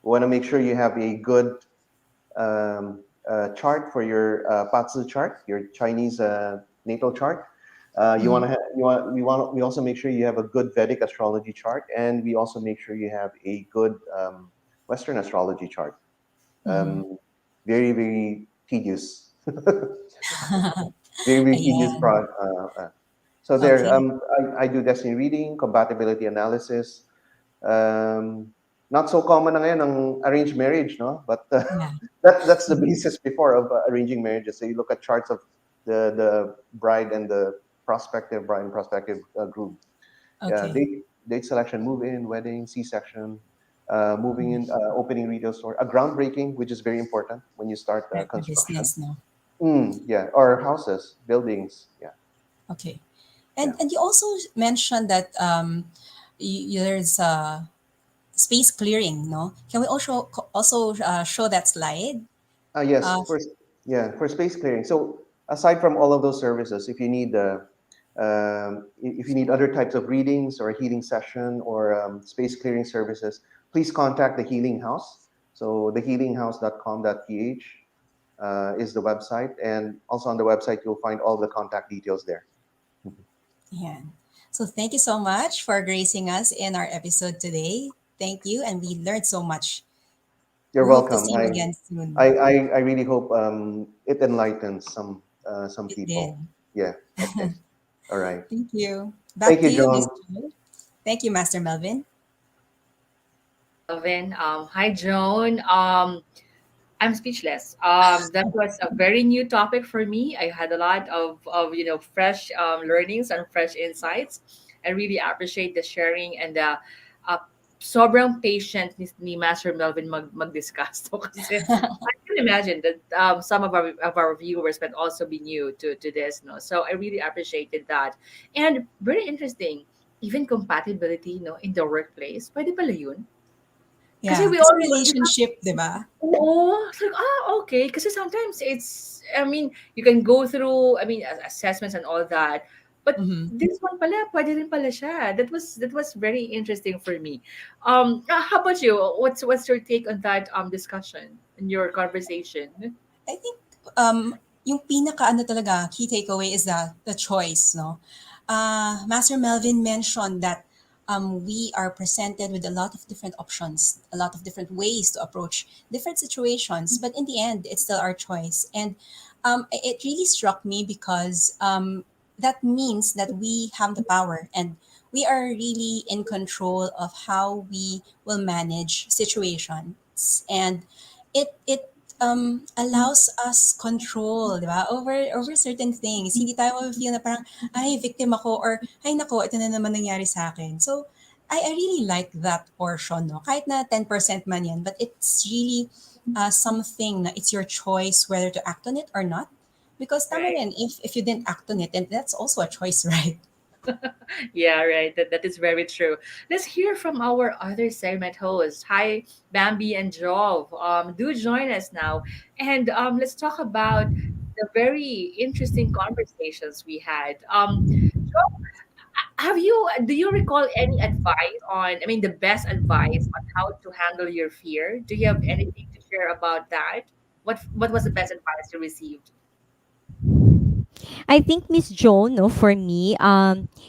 We want to make sure you have a good chart for your Patsu chart, your Chinese natal chart. You want Mhm. to we also make sure you have a good Vedic astrology chart, and we also make sure you have a good Western astrology chart. Mhm. Um, very very tedious, very very tedious Ayan. so there, Okay. I do destiny reading, compatibility analysis. Um, Not so common na ngayon ang arranged marriage, no? But Yeah. that's the basis before of arranging marriages. So you look at charts of the bride and the prospective bride and prospective groom. Yeah, Okay. date selection, move in, wedding, C-section, moving in, opening retail store, a groundbreaking, which is very important when you start Right, the construction. business, no? Yeah, or houses, buildings. Yeah, Okay. yeah. And you also mentioned that there's space clearing, no? Can we also show that slide? Yes, Uh, for space clearing. So aside from all of those services, if you need if you need other types of readings or a healing session or space clearing services, please contact the Healing House. So thehealinghouse.com.ph is the website, and also on the website you'll find all the contact details there. yeah. So thank you so much for gracing us in our episode today. Thank you, and we learned so much. You're We hope to welcome. see you again soon. I really hope it enlightens some It did. people. Yeah. Okay. All right. Thank you. Thank Back to you, you, Miss John. Jo. Thank you, Master Melvin. Melvin. Hi, Joan. I'm speechless. That was a very new topic for me. I had a lot of fresh learnings and fresh insights. I really appreciate the sharing and the uh, sobrang patient ni Master Melvin mag-discuss to kasi I can imagine that some of our viewers might also be new to this, no. So I really appreciated that. And very interesting, even compatibility, in the workplace. Pwede pala yun. Kasi Yeah, we kasi all, relationship, di ba? oo, it's like, okay. Kasi sometimes I mean, you can go through, I mean, assessments and all that. But Mhm. this one pala, pwede rin pala siya. That was very interesting for me. How about you? What's your take on that discussion in your conversation? I think yung pinaka ano talaga key takeaway is the choice, no? Master Melvin mentioned that we are presented with a lot of different options, a lot of different ways to approach different situations. But in the end, it's still our choice. And it really struck me because that means that we have the power and we are really in control of how we will manage situations. And it allows us control, di ba? Over certain things. Hindi tayo feel na parang, ay, victim ako, or, ay, nako, ito na naman nangyari sa akin. So, I really like that portion, no? Kahit na 10% man yan, but it's really something na it's your choice whether to act on it or not. Because tama Right. rin, if you didn't act on it, then that's also a choice, right? Yeah, right. That is very true. Let's hear from our other segment hosts. Hi, Bambi and Jov. Do join us now, and let's talk about the very interesting conversations we had. Jov, have you do you recall any advice on? I mean, the best advice on how to handle your fear? Do you have anything to share about that? What was the best advice you received? I think Miss Joan, no, for me,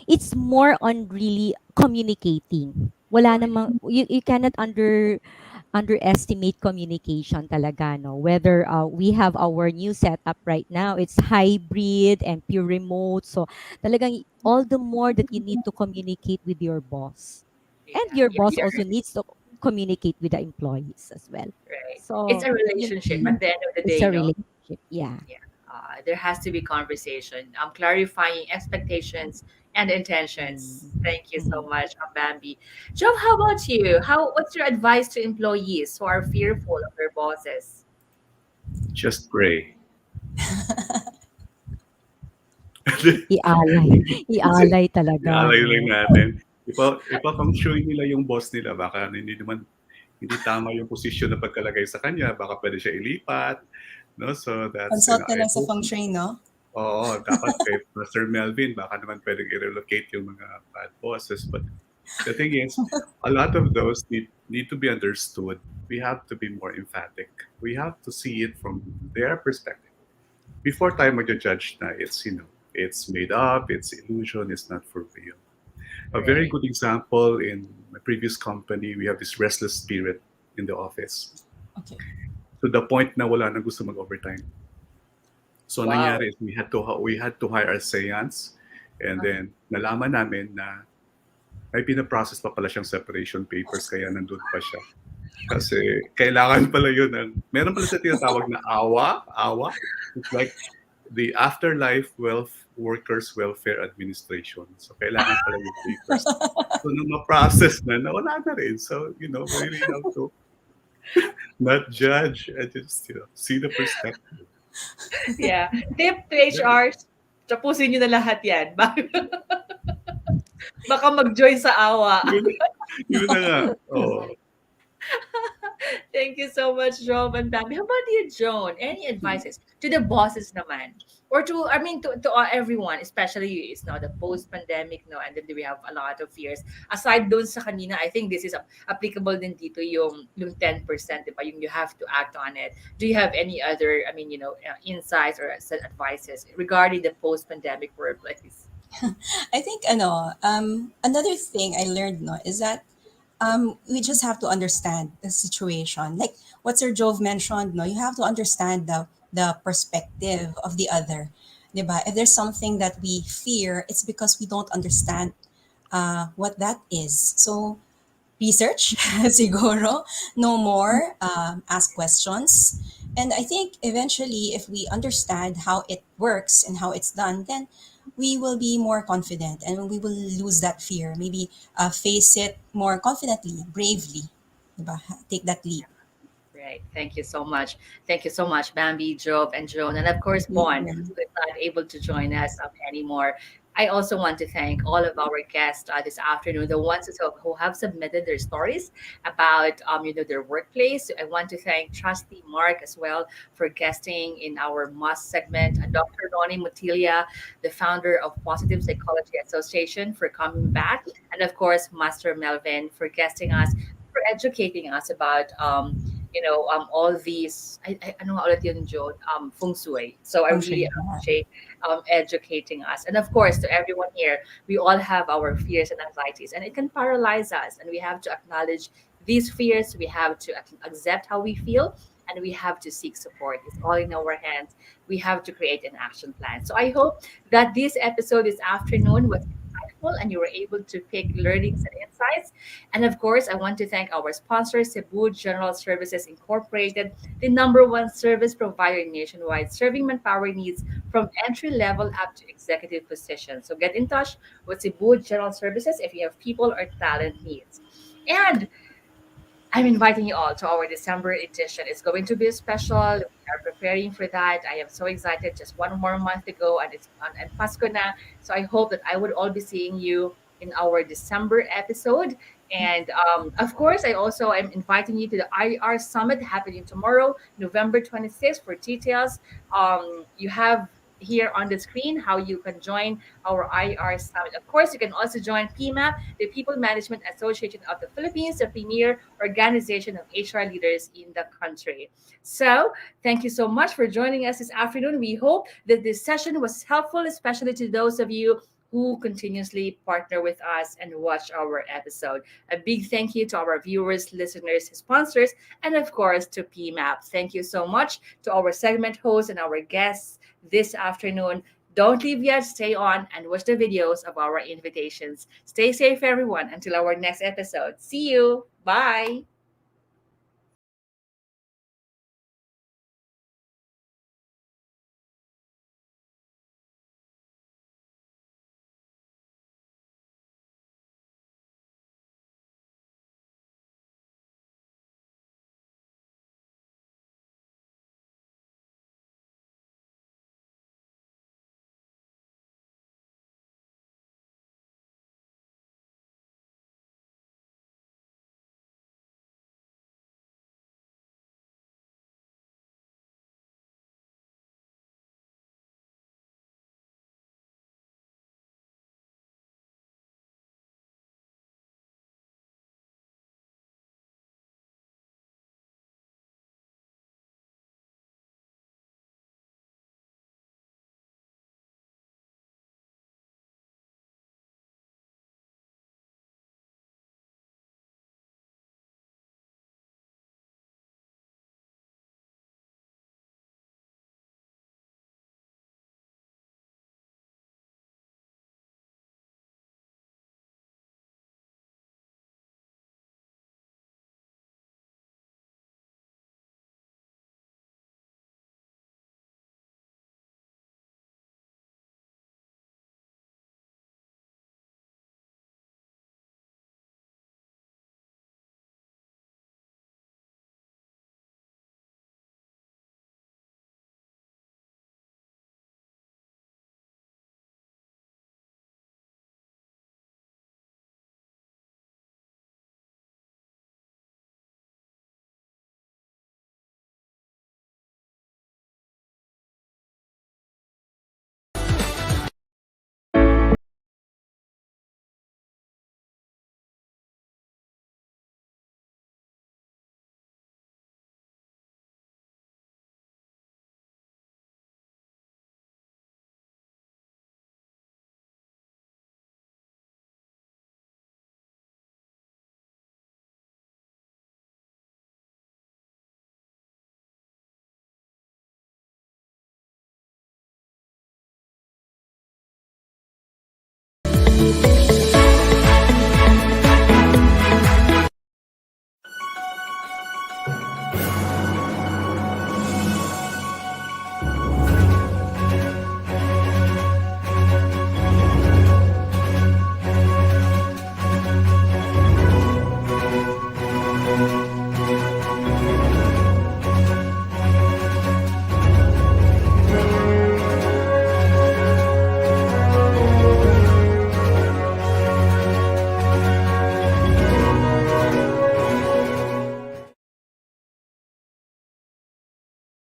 it's more on really communicating. Wala Right. namang you cannot underestimate communication talaga, no. Whether we have our new setup right now, it's hybrid and pure remote. So talagang all the more that you need to communicate with your boss. Yeah, And your yeah, boss you're also needs to communicate with the employees as well. right. It's So a relationship Definitely. at the end of the it's day, a no? relationship. Yeah. Yeah, there has to be conversation, clarifying expectations and intentions. Thank you so Mhm. much, Bambi. Joe, how about you? What's your advice to employees who are fearful of their bosses? Just pray. Ialay. Kasi Ialay talaga, iaalay lang no? natin. Feng shui nila yung boss nila, baka hindi tama yung posisyon na pagkalagay sa kanya, baka pwede siya ilipat, no? So that's, Consult ka I lang sa hope, feng shui, no? oo, dapat kay Sir Melvin, baka naman pwedeng i-relocate yung mga bad bosses. But the thing is, a lot of those need to be understood. We have to be more emphatic. We have to see it from their perspective. Before tayo mag-judge na it's made up, it's illusion, it's not for real. A very Right. good example in my previous company, we have this restless spirit in the office. Okay. To the point na wala na gusto mag-overtime. So Wow. nangyari is we had to hire a seance, and Uh-huh. then nalaman namin na may pinaprocess pa pala siyang separation papers kaya nandun pa siya. Kasi kailangan pala yun meron pala siya tinatawag na awa. It's like the Afterlife Workers Welfare Administration. So kailangan pala yung papers. So nung ma-process na, nawala na rin. So, we really have to not judge and just, see the perspective. Yeah. Tip to HR, tapusin nyo na lahat yan. Baka mag-join sa awa. Yun, yun na nga. Oh. Thank you so much, Job and Bambi. How about you, Joan? Any advices to the bosses naman? Or to everyone, especially it's now the post-pandemic, no? And then we have a lot of fears. Aside doon sa kanina, I think this is applicable din dito yung 10%, diba? Yung you have to act on it. Do you have any other, insights or advices regarding the post-pandemic workplace? I think another thing I learned, no, is that we just have to understand the situation. Like what Sir Jove mentioned, no, you have to understand the perspective of the other. 'Di ba? If there's something that we fear, it's because we don't understand what that is. So research, siguro, know more, ask questions. And I think eventually, if we understand how it works and how it's done, then we will be more confident and we will lose that fear. Maybe face it more confidently, bravely. Diba? Take that leap. Right. Thank you so much. Thank you so much, Bambi, Job, and Joan. And of course, Thank Bon, you. who is not able to join us anymore. I also want to thank all of our guests this afternoon, the ones who have submitted their stories about their workplace. I want to thank Trustee Mark as well for guesting in our must segment, Dr. Ronnie Mutilia, the founder of Positive Psychology Association, for coming back, and of course, Master Melvin for guesting us, for educating us about all these, ano nga ulit yun, Joan, feng shui. So I Feng really shui. Yeah. appreciate educating us. And of course, to everyone here, we all have our fears and anxieties, and it can paralyze us. And we have to acknowledge these fears. We have to accept how we feel, and we have to seek support. It's all in our hands. We have to create an action plan. So I hope that this episode this afternoon was insightful and you were able to pick learnings and insights. And of course, I want to thank our sponsor, Cebu General Services Incorporated, the number one service provider nationwide, serving manpower needs from entry level up to executive positions. So get in touch with Cebu General Services if you have people or talent needs. And I'm inviting you all to our December edition. It's going to be special. We are preparing for that. I am so excited. Just one more month to go, and it's and Pasko na. So I hope that I would all be seeing you in our December episode. And of course, I also am inviting you to the IR Summit happening tomorrow, November 26th. For details, you have here on the screen how you can join our IR Summit. Of course, you can also join PMAP, the People Management Association of the Philippines, the premier organization of HR leaders in the country. So, thank you so much for joining us this afternoon. We hope that this session was helpful, especially to those of you who continuously partner with us and watch our episode. A big thank you to our viewers, listeners, sponsors, and of course to PMAP. Thank you so much to our segment hosts and our guests this afternoon. Don't leave yet. Stay on and watch the videos of our invitations. Stay safe, everyone, until our next episode. See you. Bye.